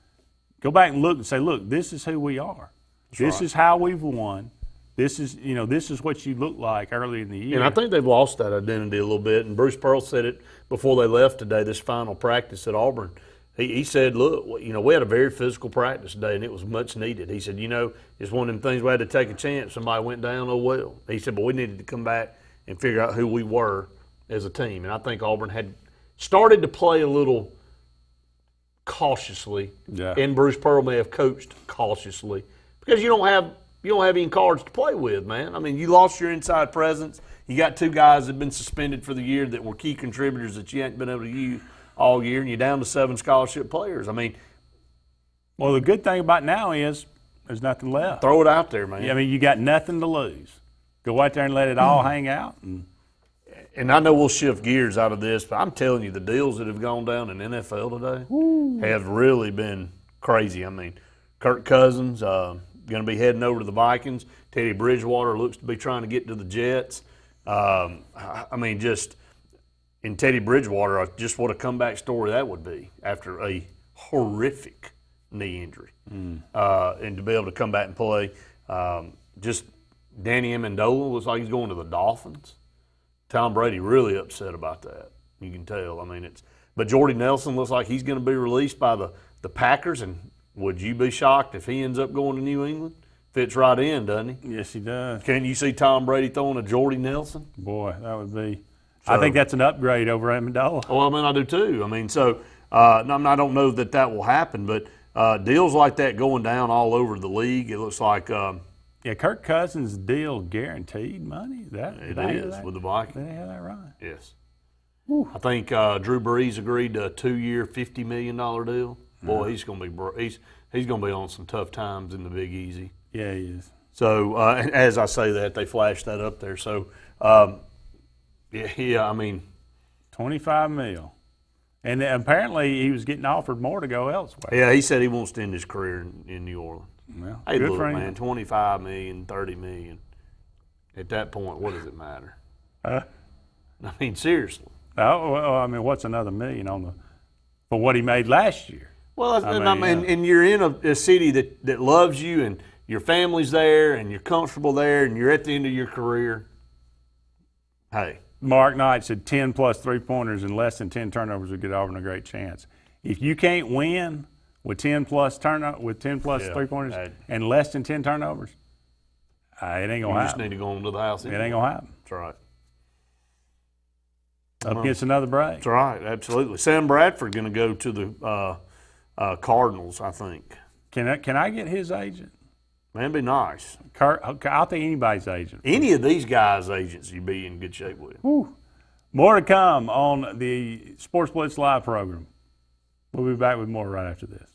go back and look and say, look, this is who we are. This is how we've won. This is, this is what you look like early in the year. And I think they've lost that identity a little bit. And Bruce Pearl said it before they left today, this final practice at Auburn. He said, look, we had a very physical practice today, and it was much needed. He said, it's one of them things we had to take a chance. Somebody went down, oh well. He said, but we needed to come back and figure out who we were as a team. And I think Auburn had started to play a little cautiously, and Bruce Pearl may have coached cautiously because you don't have any cards to play with, man. I mean, you lost your inside presence. You got two guys that have been suspended for the year that were key contributors that you hadn't been able to use all year, and you're down to 7 scholarship players. I mean, well, the good thing about now is there's nothing left. Throw it out there, man. I mean, you got nothing to lose. Go out there and let it all hang out. And I know we'll shift gears out of this, but I'm telling you, the deals that have gone down in NFL today have really been crazy. I mean, Kirk Cousins going to be heading over to the Vikings. Teddy Bridgewater looks to be trying to get to the Jets. I mean, just in Teddy Bridgewater, just what a comeback story that would be after a horrific knee injury. And to be able to come back and play. Just Danny Amendola looks like he's going to the Dolphins. Tom Brady really upset about that. You can tell. I mean, but Jordy Nelson looks like he's going to be released by the Packers. And would you be shocked if he ends up going to New England? Fits right in, doesn't he? Yes, he does. Can you see Tom Brady throwing a Jordy Nelson? Boy, that would be. So, I think that's an upgrade over Amendola. Well, I mean, I do too. I mean, so I don't know that will happen, but deals like that going down all over the league. It looks like. Yeah, Kirk Cousins' deal guaranteed money. It is with the Vikings. They have that right. Yes. Whew. I think Drew Brees agreed to a 2-year, $50 million deal. Boy, he's going to be he's going to be on some tough times in the Big Easy. Yeah, he is. So as I say that, they flashed that up there. So yeah, I mean, $25 million. And apparently he was getting offered more to go elsewhere. Yeah, he said he wants to end his career in New Orleans. Well, hey, good look, for him. man, $25 million, $30 million. At that point, what does it matter? I mean, seriously. Oh, well, I mean, what's another million for what he made last year? Well, and you're in a city that loves you, and your family's there, and you're comfortable there, and you're at the end of your career. Hey. Mark Knight said 10-plus three-pointers and less than 10 turnovers would get Auburn a great chance. If you can't win with 10-plus three-pointers and less than 10 turnovers, it ain't going to happen. You just need to go into the house. It ain't going to happen. That's right. Up against another break. That's right, absolutely. Sam Bradford going to go to the Cardinals, I think. Can I get his agent? Man, be nice. I'll take anybody's agent. Any of these guys' agents you'd be in good shape with. Whew. More to come on the Sportz Blitz Live program. We'll be back with more right after this.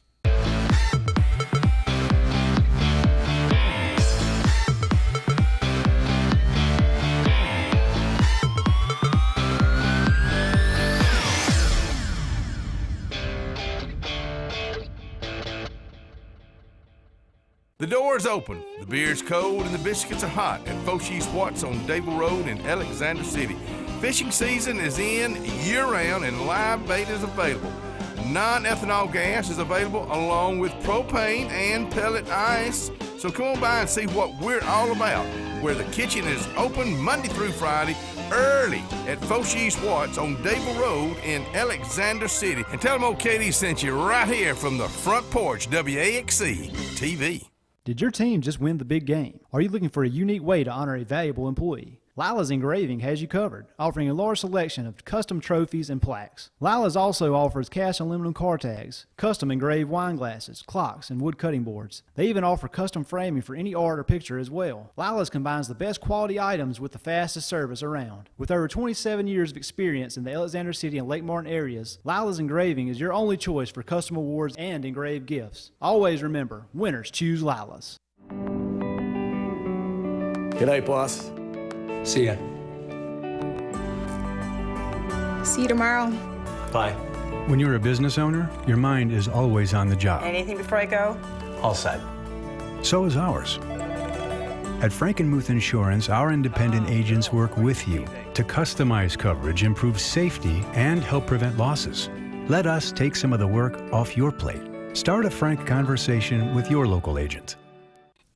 The door's open, the beer's cold, and the biscuits are hot at Foshee Sportz on Dable Road in Alexander City. Fishing season is in year-round and live bait is available. Non-ethanol gas is available along with propane and pellet ice. So come on by and see what we're all about, where the kitchen is open Monday through Friday early at Foshee Sportz on Dable Road in Alexander City. And tell them old Katie sent you right here from the front porch, WAXC TV. Did your team just win the big game? Are you looking for a unique way to honor a valuable employee? Lila's Engraving has you covered, offering a large selection of custom trophies and plaques. Lila's also offers cast aluminum car tags, custom engraved wine glasses, clocks, and wood cutting boards. They even offer custom framing for any art or picture as well. Lila's combines the best quality items with the fastest service around. With over 27 years of experience in the Alexander City and Lake Martin areas, Lila's Engraving is your only choice for custom awards and engraved gifts. Always remember, winners choose Lila's. Good night, boss. See ya. See you tomorrow. Bye. When you're a business owner, your mind is always on the job. Anything before I go? All set. So is ours. At Frankenmuth Insurance, our independent agents work with you to customize coverage, improve safety, and help prevent losses. Let us take some of the work off your plate. Start a frank conversation with your local agent.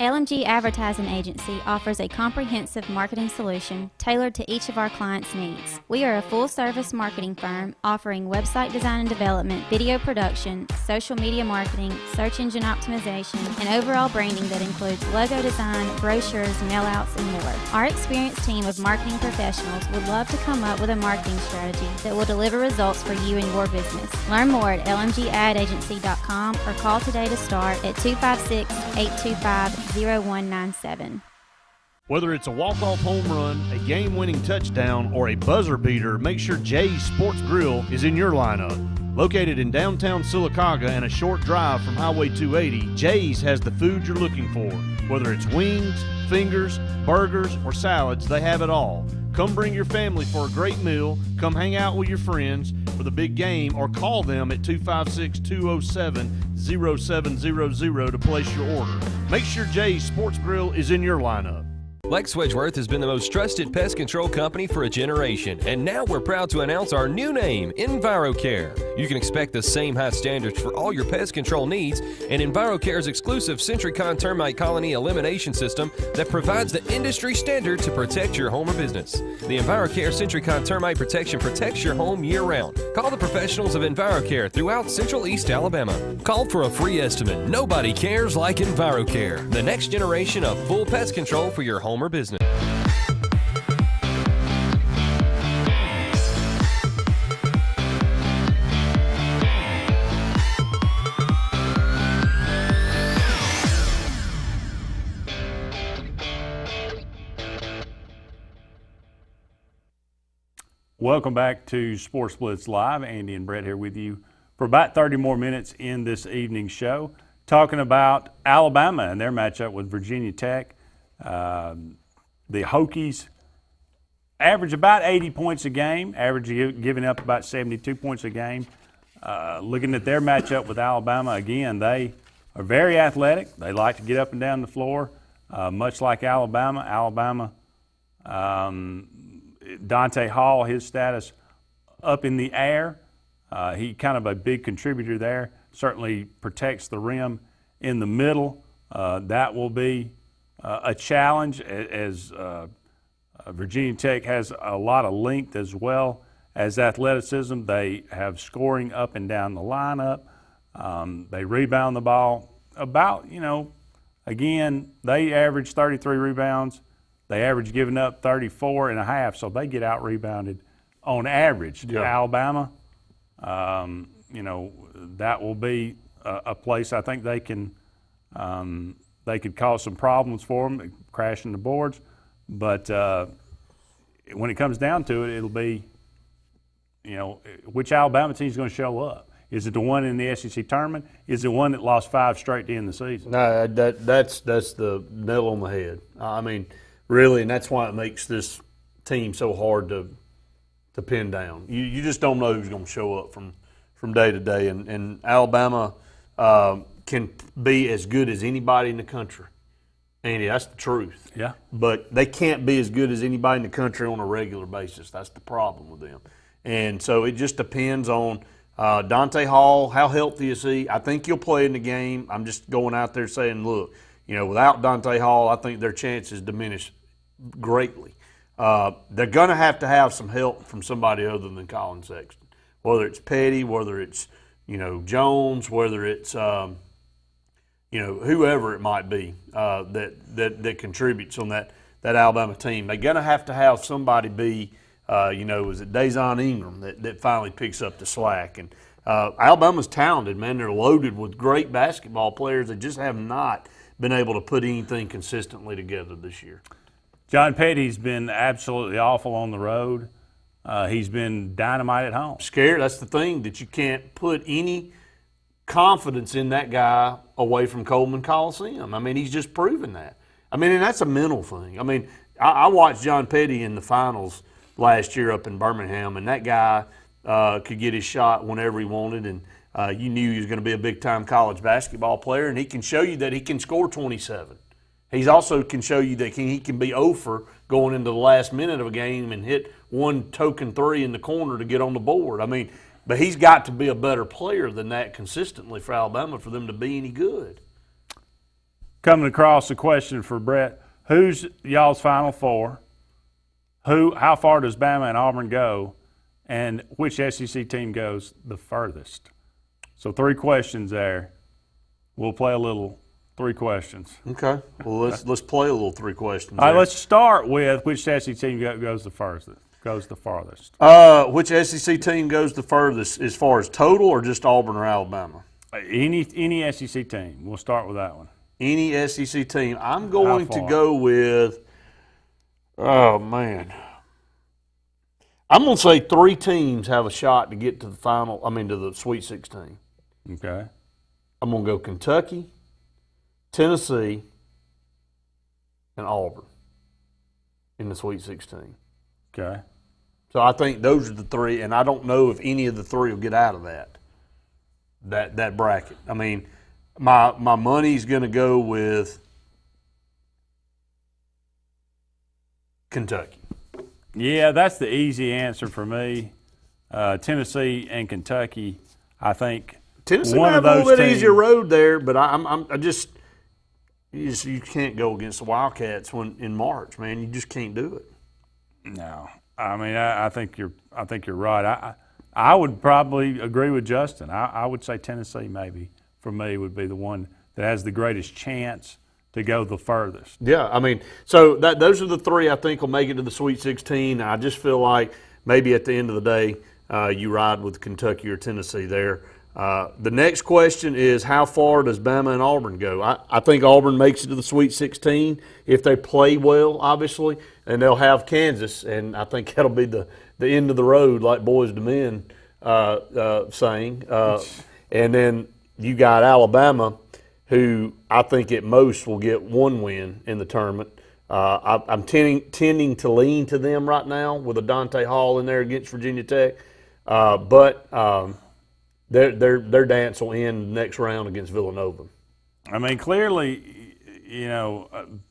LMG Advertising Agency offers a comprehensive marketing solution tailored to each of our clients' needs. We are a full-service marketing firm offering website design and development, video production, social media marketing, search engine optimization, and overall branding that includes logo design, brochures, mailouts, and more. Our experienced team of marketing professionals would love to come up with a marketing strategy that will deliver results for you and your business. Learn more at lmgadagency.com or call today to start at 256-825-0197. Whether it's a walk-off home run, a game-winning touchdown, or a buzzer beater, make sure Jay's Sports Grill is in your lineup. Located in downtown Sylacauga and a short drive from Highway 280, Jay's has the food you're looking for. Whether it's wings, fingers, burgers, or salads, they have it all. Come bring your family for a great meal, come hang out with your friends for the big game, or call them at 256-207-0700 to place your order. Make sure Jay's Sports Grill is in your lineup. Lex Wedgeworth has been the most trusted pest control company for a generation, and now we're proud to announce our new name, EnviroCare. You can expect the same high standards for all your pest control needs, and EnviroCare's exclusive Sentricon termite colony elimination system that provides the industry standard to protect your home or business. The EnviroCare Sentricon termite protection protects your home year-round. Call the professionals of EnviroCare throughout Central East Alabama. Call for a free estimate. Nobody cares like EnviroCare, the next generation of full pest control for your home or business. Welcome back to Sportz Blitz Live. Andy and Brett here with you for about 30 more minutes in this evening's show, talking about Alabama and their matchup with Virginia Tech. The Hokies average about 80 points a game, giving up about 72 points a game. Looking at their matchup with Alabama, again, they are very athletic. They like to get up and down the floor, much like Alabama. Alabama, Dante Hall, his status up in the air. He kind of a big contributor there, certainly protects the rim in the middle. That will be a challenge as Virginia Tech has a lot of length as well as athleticism. They have scoring up and down the lineup. They rebound the ball about, again, they average 33 rebounds. They average giving up 34 and a half, so they get out-rebounded on average. Yeah. Alabama, that will be a place I think they can they could cause some problems for them, crashing the boards. But when it comes down to it, it'll be, which Alabama team is going to show up. Is it the one in the SEC tournament? Is it one that lost 5 straight to end the season? No, that's the nail on the head. I mean, really, and that's why it makes this team so hard to pin down. You just don't know who's going to show up from day to day. And Alabama can be as good as anybody in the country. Andy, that's the truth. Yeah. But they can't be as good as anybody in the country on a regular basis. That's the problem with them. And so it just depends on Dante Hall, how healthy is he? I think he'll play in the game. I'm just going out there saying, look, without Dante Hall, I think their chances diminish greatly. They're going to have some help from somebody other than Colin Sexton, whether it's Petty, whether it's, Jones, whether it's, whoever it might be that contributes on that Alabama team. They're going to have somebody be, is it Dazon Ingram that finally picks up the slack. And Alabama's talented, man. They're loaded with great basketball players. They just have not been able to put anything consistently together this year. John Petty's been absolutely awful on the road. He's been dynamite at home. Scared. That's the thing, that you can't put any confidence in that guy away from Coleman Coliseum. I mean, he's just proven that. I mean, and that's a mental thing. I mean, I watched John Petty in the finals last year up in Birmingham, and that guy could get his shot whenever he wanted, and you knew he was going to be a big-time college basketball player, and he can show you that he can score 27. He also can show you that he can be 0 for going into the last minute of a game and hit one token three in the corner to get on the board. I mean, but he's got to be a better player than that consistently for Alabama for them to be any good. coming across a question for Brett. Who's y'all's Final Four? How far does Bama and Auburn go? And which SEC team goes the furthest? So 3 questions there. We'll play a little 3 questions. Okay. Well, let's play a little 3 questions. All right, there. let's start with which SEC team goes the furthest. Goes the farthest. Which SEC team goes the furthest as far as total, or just Auburn or Alabama? Any SEC team. We'll start with that one. Any SEC team. I'm going to go with. Oh man. I'm going to say 3 teams have a shot to get to the final. To the Sweet 16. Okay. I'm going to go Kentucky, Tennessee, and Auburn in the Sweet 16. Okay. So I think those are the 3, and I don't know if any of the 3 will get out of that bracket. My money's going to go with Kentucky. Yeah, that's the easy answer for me. Tennessee and Kentucky, I think. Tennessee one might of have a those little bit teams, easier road there, but you can't go against the Wildcats in March, man. You just can't do it. No, I think you're right. I would probably agree with Justin. I would say Tennessee maybe for me would be the one that has the greatest chance to go the furthest. Yeah, so those are the 3 I think will make it to the Sweet 16. I just feel like maybe at the end of the day you ride with Kentucky or Tennessee there. The next question is, how far does Bama and Auburn go? I think Auburn makes it to the Sweet 16 if they play well, obviously, and they'll have Kansas, and I think that'll be the end of the road, like Boys to Men saying. And then you got Alabama, who I think at most will get 1 win in the tournament. I'm tending to lean to them right now with a Dante Hall in there against Virginia Tech, but their dance will end next round against Villanova. Clearly,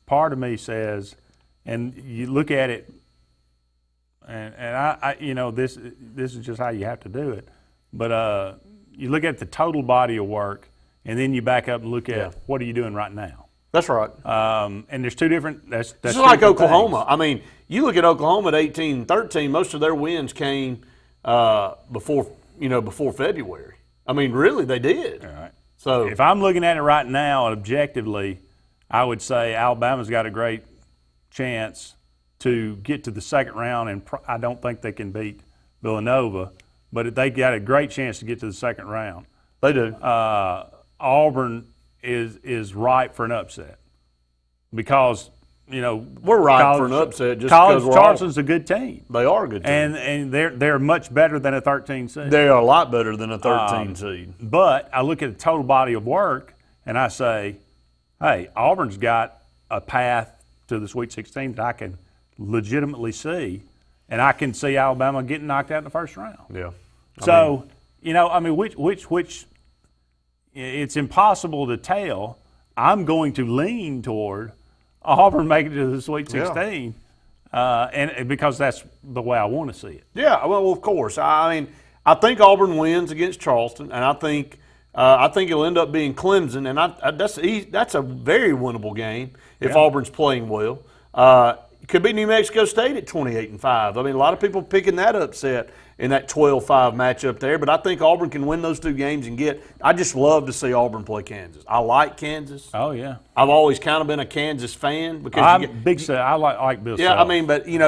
part of me says, and you look at it, and I this is just how you have to do it. But you look at the total body of work, and then you back up and look at what are you doing right now. That's right. And there's 2 different. That's just like Oklahoma. Things. You look at Oklahoma at 18-13. Most of their wins came before February. Really, they did. All right. So if I'm looking at it right now, objectively, I would say Alabama's got a great chance to get to the second round, and I don't think they can beat Villanova, but they got a great chance to get to the second round. They do. Auburn is ripe for an upset because we're ripe for an upset just because we're Charleston's a good team. They are a good team, and they're much better than a 13 seed. They are a lot better than a 13 seed. But I look at the total body of work and I say, hey, Auburn's got a path to the Sweet 16 that I can legitimately see, and I can see Alabama getting knocked out in the first round. Yeah. So which it's impossible to tell. I'm going to lean toward Auburn making it to the Sweet 16, and because that's the way I want to see it. Yeah, well, of course. I think Auburn wins against Charleston, and I think it'll end up being Clemson, and that's a very winnable game if Auburn's playing well. It could be New Mexico State at 28-5. A lot of people picking that upset in that 12-5 matchup there, but I think Auburn can win those 2 games and I just love to see Auburn play Kansas. I like Kansas. Oh yeah. I've always kind of been a Kansas fan because I like Bill Yeah, Self. but you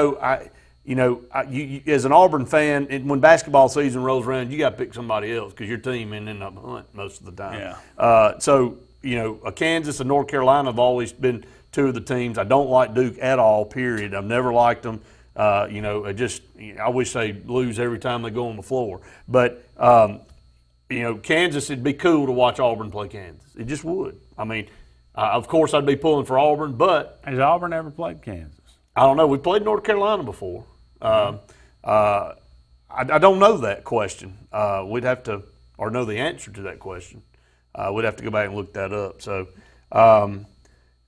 as an Auburn fan, when basketball season rolls around, you got to pick somebody else because your team ended up hunting most of the time. Yeah. So a Kansas and North Carolina have always been 2 of the teams. I don't like Duke at all. Period. I've never liked them. I wish they lose every time they go on the floor. But Kansas, it'd be cool to watch Auburn play Kansas. It just would. Of course, I'd be pulling for Auburn, but has Auburn ever played Kansas? I don't know. We played North Carolina before. I don't know that question. We'd have to, or know the answer to that question. We'd have to go back and look that up. So,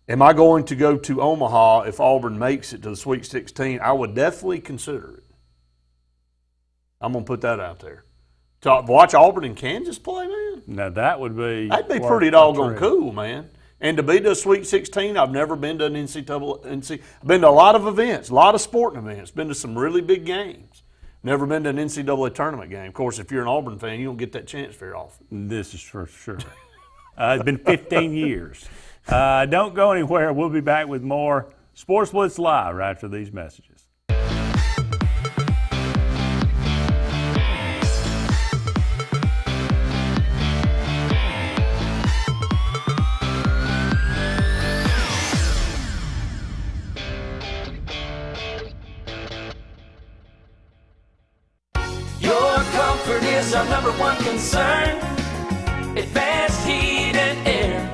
am I going to go to Omaha if Auburn makes it to the Sweet 16? I would definitely consider it. I'm going to put that out there. To watch Auburn and Kansas play, man? Now, that would be... That'd be pretty doggone cool, man. And to be to a Sweet 16, I've never been to an I've been to a lot of events, a lot of sporting events, been to some really big games. Never been to an NCAA tournament game. Of course, if you're an Auburn fan, you don't get that chance very often. This is for sure. It's been 15 years. Don't go anywhere. We'll be back with more Sportz Blitz Live right after these messages. Comfort is our number one concern. Advanced heat and air.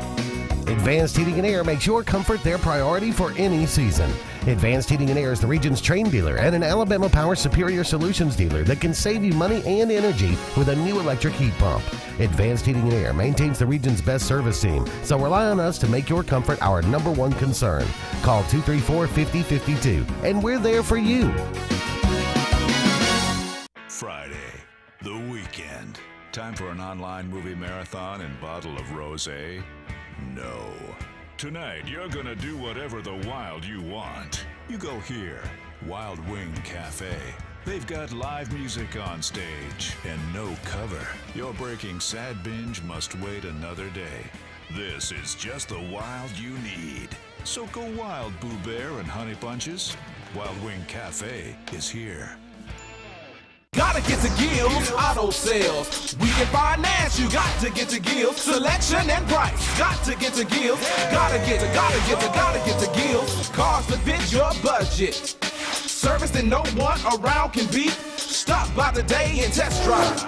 Advanced Heating and Air makes your comfort their priority for any season. Advanced Heating and Air is the region's train dealer and an Alabama Power Superior Solutions dealer that can save you money and energy with a new electric heat pump. Advanced Heating and Air maintains the region's best service team, so rely on us to make your comfort our number one concern. Call 234-5052, and we're there for you. Friday, the weekend. Time for an online movie marathon and bottle of rosé? No. Tonight, you're gonna do whatever the wild you want. You go here, Wild Wing Cafe. They've got live music on stage and no cover. Your breaking sad binge must wait another day. This is just the wild you need. So go wild, Boo Bear and Honey Bunches. Wild Wing Cafe is here. Gotta get to Gills Auto Sales. We can finance, you got to get to Gills. Selection and price, got to get to Gills. Gotta get to Gills. Cars that fit your budget. Service that no one around can beat. Stop by today and test drive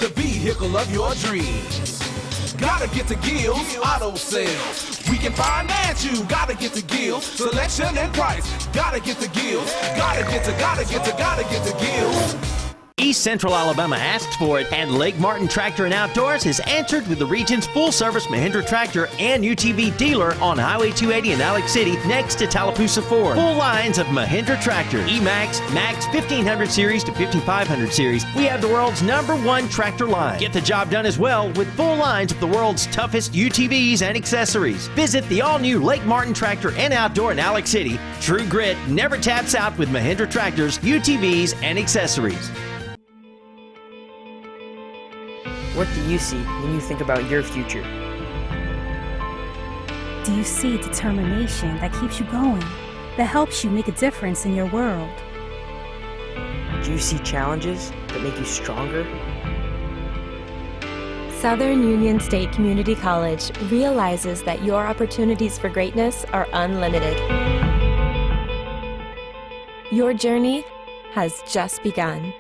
the vehicle of your dreams. Gotta get to Gills Auto Sales. We can finance you. Gotta get to Gills. Selection and price. Gotta get to Gills. Gotta get to Gills. East Central Alabama asks for it, and Lake Martin Tractor and Outdoors has answered with the region's full-service Mahindra tractor and UTV dealer on Highway 280 in Alex City, next to Tallapoosa Ford. Full lines of Mahindra tractors, E-Max, Max 1500 series to 5500 series. We have the world's #1 tractor line. Get the job done as well with full lines of the world's toughest UTVs and accessories. Visit the all-new Lake Martin Tractor and Outdoor in Alex City. True grit never taps out with Mahindra tractors, UTVs, and accessories. What do you see when you think about your future? Do you see determination that keeps you going, that helps you make a difference in your world? Do you see challenges that make you stronger? Southern Union State Community College realizes that your opportunities for greatness are unlimited. Your journey has just begun.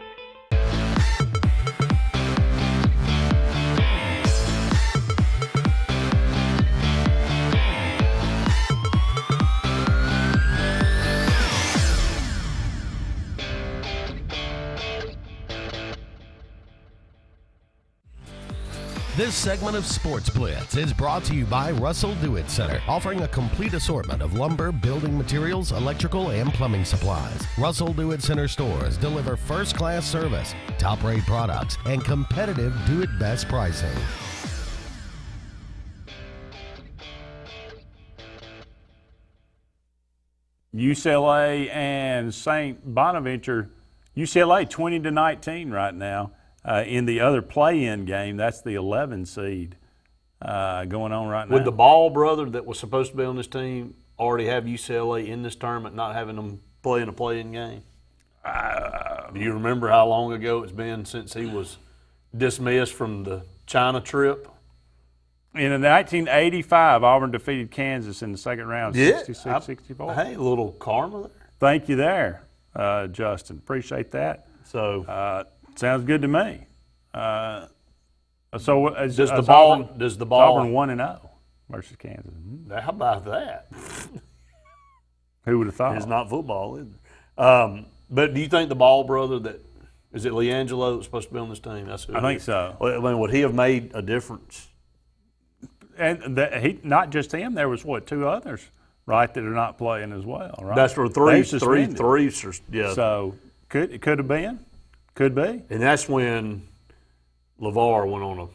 This segment of Sportz Blitz is brought to you by Russell Do-It Center, offering a complete assortment of lumber, building materials, electrical, and plumbing supplies. Russell Do-It Center stores deliver first-class service, top-rate products, and competitive do-it-best pricing. UCLA and St. Bonaventure. UCLA 20-19 right now. In the other play-in game, that's the 11 seed going on right now. Would the Ball brother that was supposed to be on this team already have UCLA in this tournament, not having them play in a play-in game? Do you remember how long ago it's been since he was dismissed from the China trip? In 1985, Auburn defeated Kansas in the second round, 66-64. Hey, a little karma there. Thank you there, Justin. Appreciate that. So sounds good to me. Does the ball? Auburn 1-0 versus Kansas? How about that? Who would have thought? It's not football, is it? But do you think the Ball brother is it LiAngelo that's supposed to be on this team? That's who I think so. I mean, would he have made a difference? And not just him. There was two others, right, that are not playing as well, right? That's for three. Yeah. So it could have been. Could be. And that's when LeVar went on a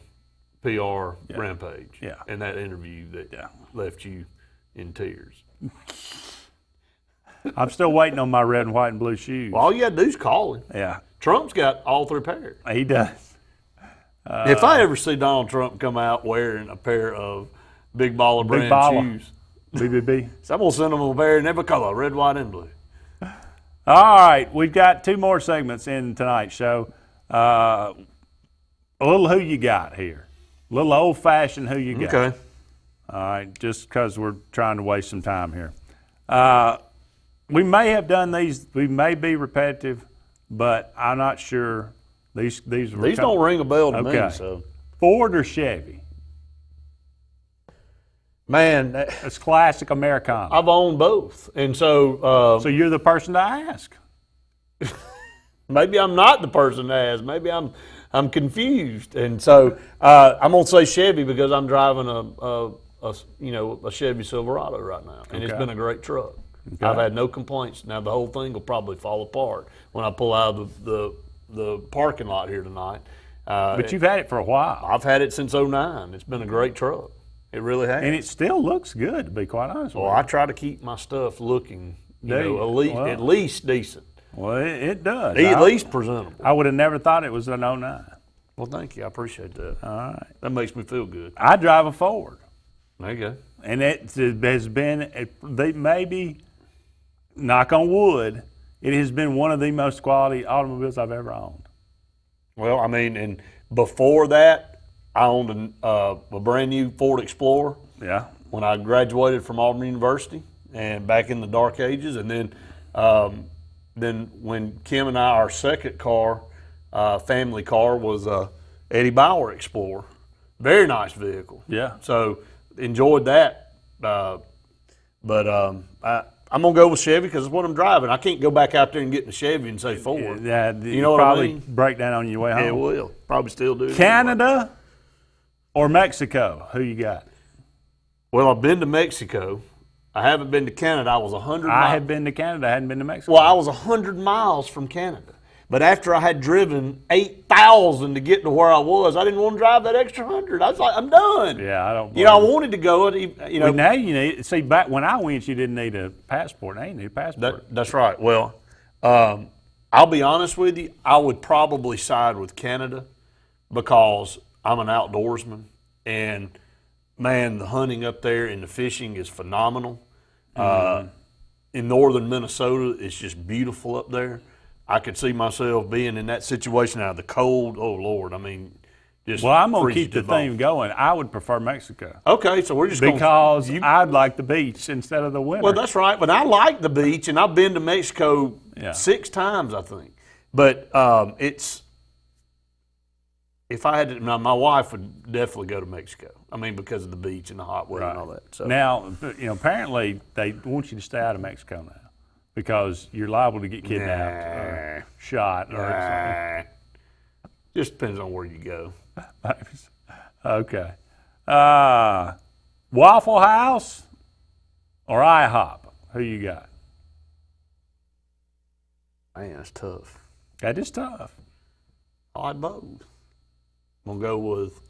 PR rampage. Yeah. And that interview that left you in tears. I'm still waiting on my red and white and blue shoes. Well, all you got to do is call him. Yeah. Trump's got all 3 pairs. He does. If I ever see Donald Trump come out wearing a pair of Big Baller brand shoes, BBB. so I'm going to send him a pair in every color, red, white, and blue. All right, we've got 2 more segments in tonight's show. A little who you got here. A little old-fashioned who you got. Okay. All right, just because we're trying to waste some time here. We may have done these. We may be repetitive, but I'm not sure. These don't ring a bell to me. So Ford or Chevy? Man, it's classic Americana. I've owned both, and so so you're the person to ask. Maybe I'm not the person to ask. Maybe I'm confused, and so I'm gonna say Chevy because I'm driving a Chevy Silverado right now, and it's been a great truck. Okay. I've had no complaints. Now the whole thing will probably fall apart when I pull out of the parking lot here tonight. But you've had it for a while. I've had it since '09. It's been a great truck. It really has. And it still looks good, to be quite honest with you. Well, I try to keep my stuff looking, at least decent. Well, it does. At least presentable. I would have never thought it was an '09. Well, thank you. I appreciate that. All right. That makes me feel good. I drive a Ford. There you go. And it has been, maybe, knock on wood, it has been one of the most quality automobiles I've ever owned. Well, I mean, and before that, I owned a brand new Ford Explorer. Yeah. When I graduated from Auburn University, and back in the dark ages, and then when Kim and I, our second car, family car, was Eddie Bauer Explorer. Very nice vehicle. Yeah. So enjoyed that, but I'm gonna go with Chevy because it's what I'm driving. I can't go back out there and get in a Chevy and say Ford. Yeah, you know what probably I mean? Break down on your way home. Yeah, it will. Probably still do. Canada or Mexico? Who you got? Well, I've been to Mexico. I haven't been to Canada. I was 100 miles. I had been to Canada. I hadn't been to Mexico. Well, I was 100 miles from Canada. But after I had driven 8,000 to get to where I was, I didn't want to drive that extra 100. I was like, I'm done. Yeah, I don't. I wanted to go. Well, now you need. See, back when I went, you didn't need a passport. Now you need a passport. That's right. Well, I'll be honest with you. I would probably side with Canada because I'm an outdoorsman, and man, the hunting up there and the fishing is phenomenal. In northern Minnesota, it's just beautiful up there. I could see myself being in that situation out of the cold. Oh, Lord, I mean, just well, I'm going to keep the theme going. I would prefer Mexico. Okay, so we're just because I'd like the beach instead of the winter. Well, that's right, but I like the beach, and I've been to Mexico 6 times, I think. But it's if I had to, now my wife would definitely go to Mexico. I mean, because of the beach and the hot weather and all that. So now, apparently they want you to stay out of Mexico now. Because you're liable to get kidnapped or shot or something. Just depends on where you go. Okay. Waffle House or IHOP? Who you got? Man, that's tough. That is tough. I like both. I'm gonna go with.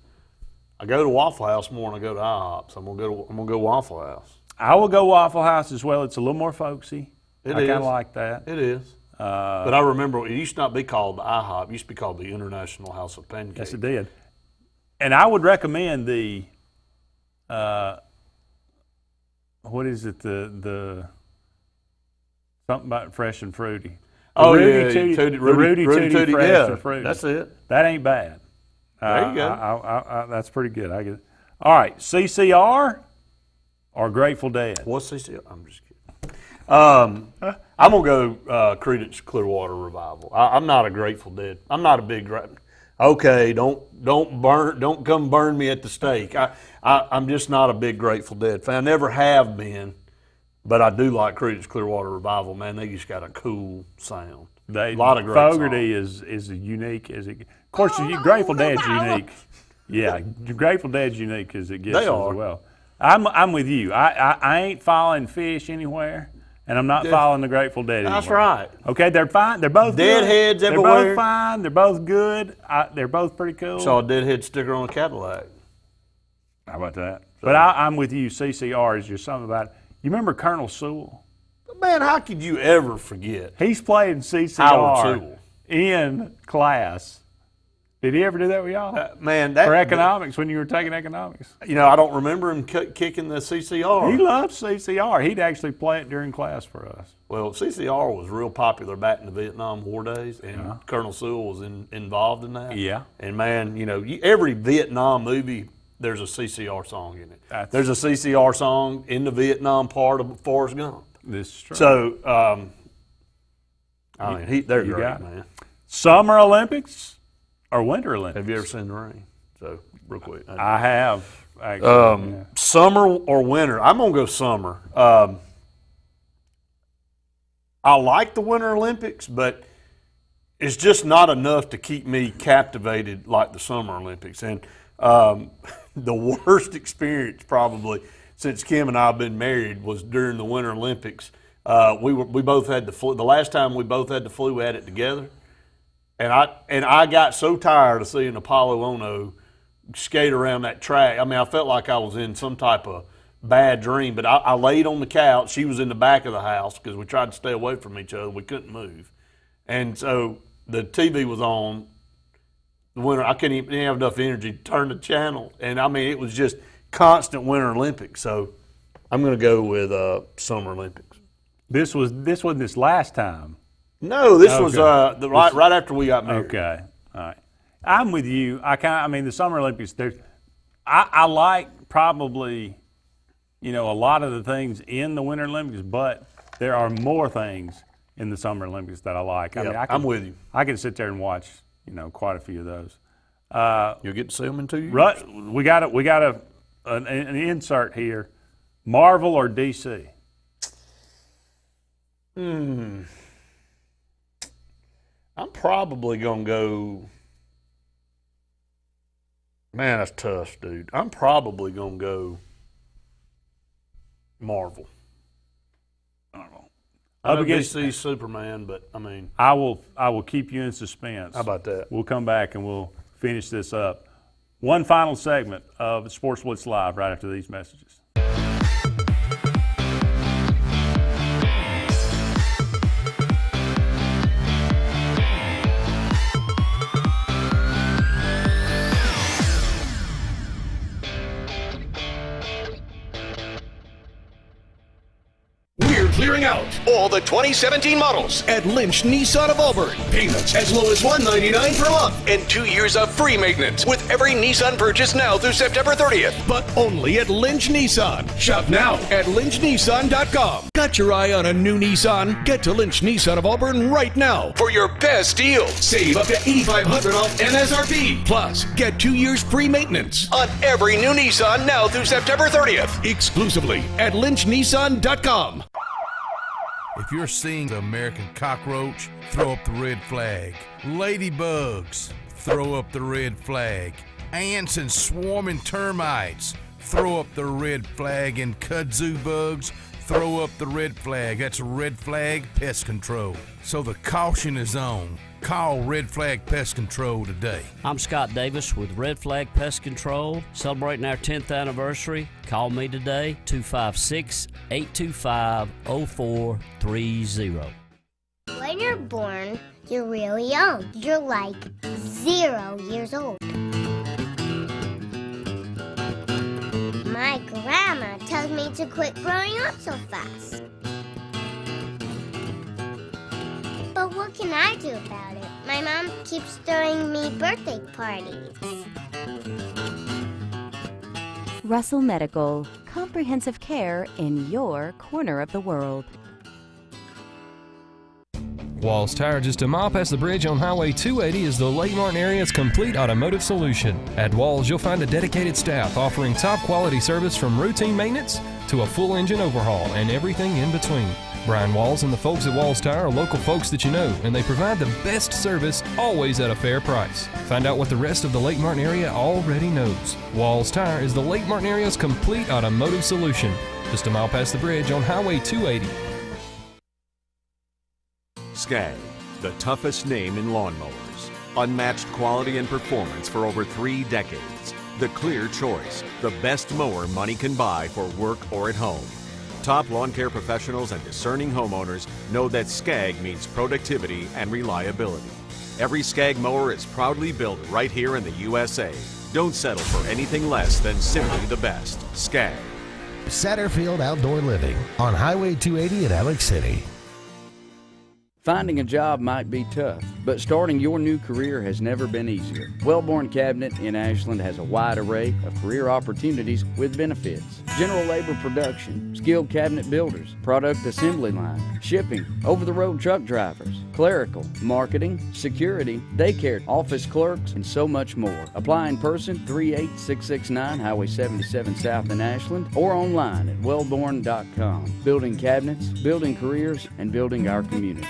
I go to Waffle House more than I go to IHOP, so I'm gonna go Waffle House. I will go Waffle House as well. It's a little more folksy. I kind of like that. It is. But I remember it used to not be called the IHOP. It used to be called the International House of Pancakes. Yes, it did. And I would recommend the, what is it, the something about fresh and fruity. Rudy Tooty fresh and fruity. That's it. That ain't bad. There you go. That's pretty good. I get it. All right, CCR or Grateful Dead? What's CCR? I'm just kidding. I'm gonna go Creedence Clearwater Revival. I'm not a Grateful Dead. I'm not a big. Okay, don't come burn me at the stake. I'm just not a big Grateful Dead fan. I never have been, but I do like Creedence Clearwater Revival. Man, they just got a cool sound. A lot of great Fogerty is as unique as it. Of course, Grateful Dead's unique. Yeah, Grateful Dead's unique as it gets as well. I'm with you. I ain't following Fish anywhere. And I'm not following the Grateful Dead anymore. That's right. Okay, they're fine. They're both Deadheads good. everywhere. They're both fine. They're both good. They're both pretty cool. Saw a Deadhead sticker on a Cadillac. How about that? But I'm with you. CCR is just something about it. You remember Colonel Sewell? Man, how could you ever forget? He's playing CCR in class. Did he ever do that with y'all? Man, for economics, when you were taking economics. You know, I don't remember him kicking the CCR. He loved CCR. He'd actually play it during class for us. Well, CCR was real popular back in the Vietnam War days, and Colonel Sewell was involved in that. Yeah. And, man, you know, every Vietnam movie, there's a CCR song in it. There's a CCR song in the Vietnam part of Forrest Gump. This is true. So, I mean, they're great, man. Summer Olympics or Winter Olympics? Have you ever seen the rain? So, real quick. I have, actually. Summer or winter? I'm going to go summer. I like the Winter Olympics, but it's just not enough to keep me captivated like the Summer Olympics. And the worst experience probably since Kim and I have been married was during the Winter Olympics. We both had the flu. The last time we both had the flu, we had it together. And I got so tired of seeing Apollo Ono skate around that track. I mean, I felt like I was in some type of bad dream. But I laid on the couch. She was in the back of the house because we tried to stay away from each other. We couldn't move. And so the TV was on. The winter, I didn't have enough energy to turn the channel. And, I mean, it was just constant Winter Olympics. So I'm going to go with Summer Olympics. This wasn't this last time. No, this was right after we got married. Okay, all right. I'm with you. I mean, the Summer Olympics. I like probably, a lot of the things in the Winter Olympics, but there are more things in the Summer Olympics that I like. I'm with you. I can sit there and watch, quite a few of those. You'll get to see them in 2 years. Right. We got an insert here. Marvel or DC? I'm probably going to go, man, that's tough, dude. I'm probably going to go Marvel. I don't know. I know DC Superman, but I mean. I will keep you in suspense. How about that? We'll come back and we'll finish this up. One final segment of Sportz Blitz Live right after these messages. Clearing out all the 2017 models at Lynch Nissan of Auburn. Payments as low as $199 per month and 2 years of free maintenance with every Nissan purchase now through September 30th. But only at Lynch Nissan. Shop now at lynchnissan.com. Got your eye on a new Nissan? Get to Lynch Nissan of Auburn right now for your best deal. Save up to $8,500 off MSRP. Plus, get 2 years free maintenance on every new Nissan now through September 30th. Exclusively at lynchnissan.com. If you're seeing the American cockroach, throw up the red flag. Ladybugs, throw up the red flag. Ants and swarming termites, throw up the red flag. And kudzu bugs, throw up the red flag. That's Red Flag Pest Control. So the caution is on. Call Red Flag Pest Control today. I'm Scott Davis with Red Flag Pest Control, celebrating our 10th anniversary. Call me today, 256-825-0430. When you're born, you're really young. You're like 0 years old. My grandma tells me to quit growing up so fast. But what can I do about it? My mom keeps throwing me birthday parties. Russell Medical, comprehensive care in your corner of the world. Walls Tire, just a mile past the bridge on Highway 280, is the Lake Martin area's complete automotive solution. At Walls, you'll find a dedicated staff offering top quality service from routine maintenance to a full engine overhaul and everything in between. Brian Walls and the folks at Walls Tire are local folks that you know, and they provide the best service, always at a fair price. Find out what the rest of the Lake Martin area already knows. Walls Tire is the Lake Martin area's complete automotive solution. Just a mile past the bridge on Highway 280. Skag, the toughest name in lawnmowers. Unmatched quality and performance for over 3 decades. the clear choice, the best mower money can buy for work or at home. Top lawn care professionals and discerning homeowners know that Skag means productivity and reliability. Every Skag mower is proudly built right here in the USA. Don't settle for anything less than simply the best. Skag. Satterfield Outdoor Living on Highway 280 in Alex City. Finding a job might be tough, but starting your new career has never been easier. Wellborn Cabinet in Ashland has a wide array of career opportunities with benefits. General labor production, skilled cabinet builders, product assembly line, shipping, over-the-road truck drivers, clerical, marketing, security, daycare, office clerks, and so much more. Apply in person, 38669 Highway 77 South in Ashland, or online at wellborn.com. Building cabinets, building careers, and building our community.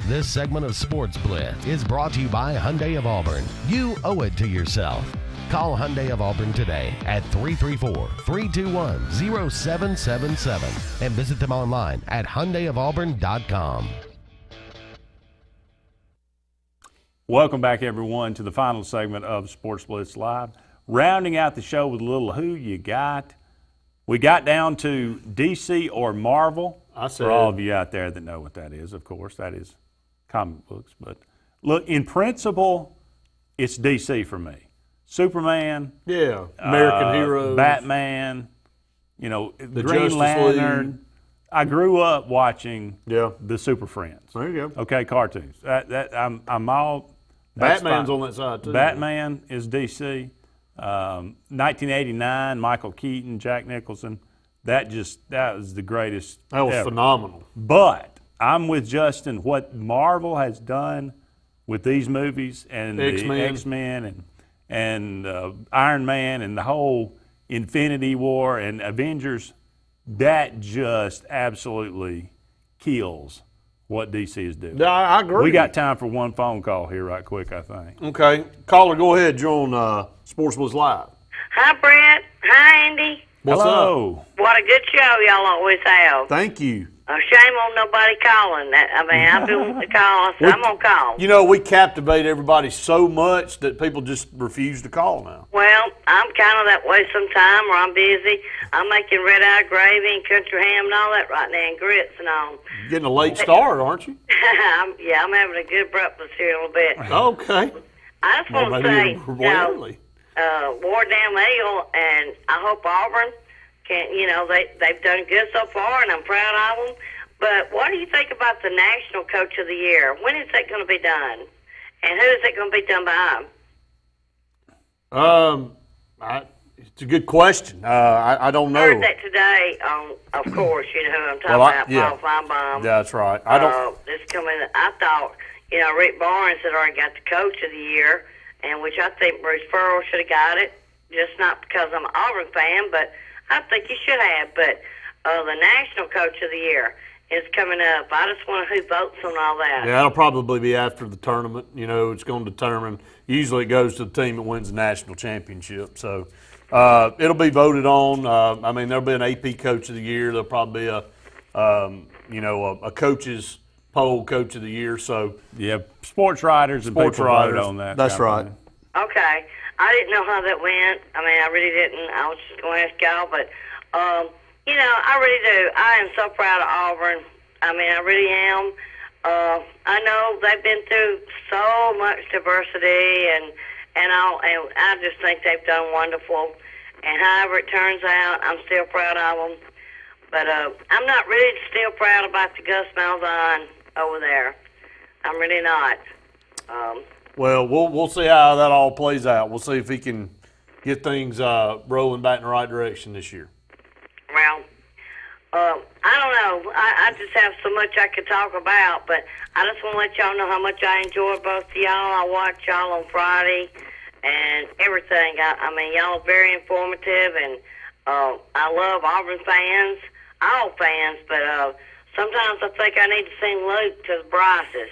This segment of Sportz Blitz is brought to you by Hyundai of Auburn. You owe it to yourself. Call Hyundai of Auburn today at 334-321-0777 and visit them online at HyundaiofAuburn.com. Welcome back, everyone, to the final segment of Sportz Blitz Live. Rounding out the show with a little Who You Got. We got down to DC or Marvel. For all of you out there that know what that is, of course, that is comic books. But look, in principle, it's DC for me. Superman. Yeah, American Heroes. Batman, the Green Justice Lantern. League. I grew up watching the Super Friends. There you go. Okay, cartoons. I'm all. Batman's fine. on that side, too. Batman is DC. 1989, Michael Keaton, Jack Nicholson. That was the greatest. That was ever. phenomenal. But I'm with Justin. What Marvel has done with these movies and the X-Men and Iron Man and the whole Infinity War and Avengers, that just absolutely kills what DC is doing. Yeah, I agree. We got time for one phone call here right quick, I think. Okay. Caller, go ahead. You're on Sportz Blitz Live. Hi, Brett. Hi, Andy. What's Hello. up? What a good show y'all always have. Thank you. Shame on nobody calling. I've been wanting to call, so I'm going to call. We captivate everybody so much that people just refuse to call now. Well, I'm kind of that way sometime where I'm busy. I'm making red-eye gravy and country ham and all that right now, and grits and all. You're getting a late start, aren't you? I'm having a good breakfast here in a little bit. Okay. I just want to say, early. War Damn Eagle, and I hope Auburn can, they've done good so far, and I'm proud of them. But what do you think about the National Coach of the Year? When is that going to be done? And who is it going to be done by? It's a good question. I don't know. I heard that today of course, you know who I'm talking about, Paul Feinbaum. That's right. This coming, I thought, Rick Barnes had already got the Coach of the Year, and which I think Bruce Pearl should have got it, just not because I'm an Auburn fan, but I think he should have. But the National Coach of the Year is coming up. I just want to know who votes on all that. Yeah, that'll probably be after the tournament. It's going to determine. Usually it goes to the team that wins the national championship. So it'll be voted on. There'll be an AP Coach of the Year. There'll probably be a coach's poll Coach of the Year. So yeah, sports writers and people vote on that. That's right. Okay. I didn't know how that went. I really didn't. I was just going to ask y'all, but I really do. I am so proud of Auburn. I really am. I know they've been through so much diversity and I just think they've done wonderful. And however it turns out, I'm still proud of them. But I'm not really still proud about the Gus Malzahn over there. I'm really not. Well, we'll see how that all plays out. We'll see if he can get things rolling back in the right direction this year. Well, I don't know. I just have so much I could talk about, but I just want to let y'all know how much I enjoy both of y'all. I watch y'all on Friday and everything. Y'all are very informative, and I love Auburn fans, all fans, but sometimes I think I need to sing Luke to the Bryces.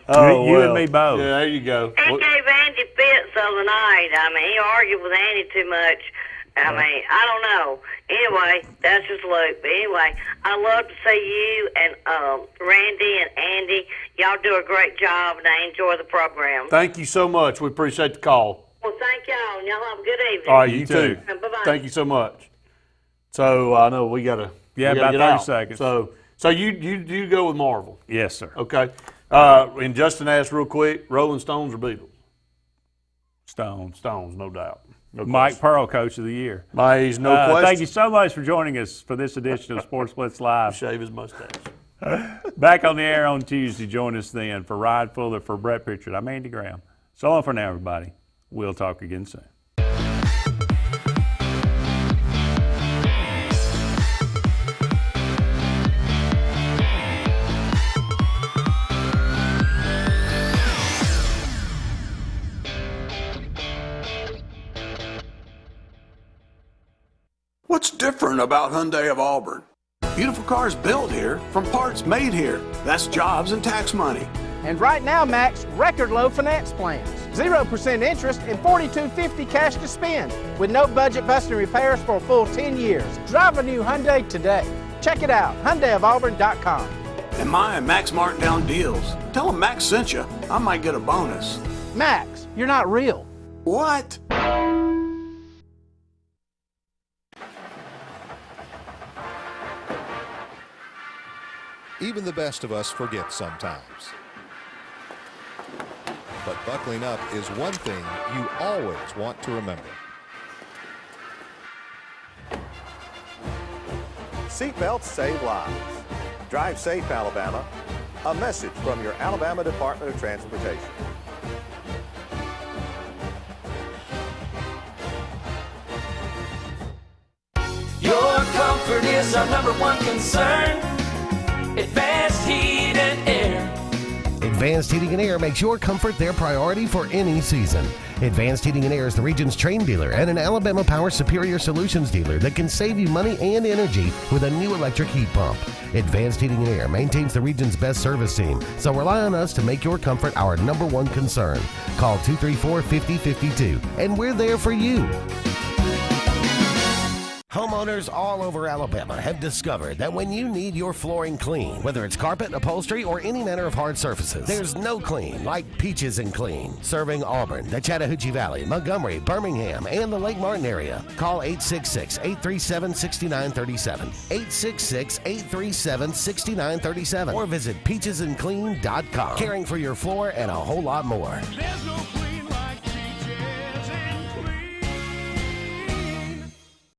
Oh, you well. and me both. Yeah, there you go. He gave Andy fits the other night. I mean, he argued with Andy too much. I mean, I don't know. Anyway, that's just Luke. But anyway, I love to see you and Randy and Andy. Y'all do a great job, and I enjoy the program. Thank you so much. We appreciate the call. Well, thank y'all, and y'all have a good evening. All right, you too. Bye-bye. Thank you so much. So I know we gotta. Yeah, we gotta about get 30 seconds. So you go with Marvel. Yes, sir. Okay. And Justin asked real quick: Rolling Stones or Beatles? Stones. Stones, no doubt. No Mike question. Pearl, Coach of the Year. There's no question. Thank you so much for joining us for this edition of Sportz Blitz Live. Shave his mustache. Back on the air on Tuesday. Join us then. For Ryan Fuller, for Brett Pritchard, I'm Andy Graham. So long for now, everybody. We'll talk again soon. What's different about Hyundai of Auburn? Beautiful cars built here from parts made here. That's jobs and tax money. And right now, Max, record low finance plans. 0% interest and $42.50 cash to spend with no budget busting repairs for a full 10 years. Drive a new Hyundai today. Check it out, HyundaiofAuburn.com. And my Max Markdown deals. Tell them Max sent you. I might get a bonus. Max, you're not real. What? Even the best of us forget sometimes. But buckling up is one thing you always want to remember. Seatbelts save lives. Drive safe, Alabama. A message from your Alabama Department of Transportation. Your comfort is our #1 concern. Advanced heat and air. Advanced Heating and Air makes your comfort their priority for any season. Advanced Heating and Air is the region's train dealer and an Alabama Power Superior Solutions dealer that can save you money and energy with a new electric heat pump. Advanced Heating and Air maintains the region's best service team, so rely on us to make your comfort our #1 concern. Call 234-5052, and we're there for you. Homeowners all over Alabama have discovered that when you need your flooring clean, whether it's carpet, upholstery, or any manner of hard surfaces, there's no clean like Peaches and Clean. Serving Auburn, the Chattahoochee Valley, Montgomery, Birmingham, and the Lake Martin area. Call 866-837-6937, 866-837-6937, or visit peachesandclean.com. Caring for your floor and a whole lot more. There's no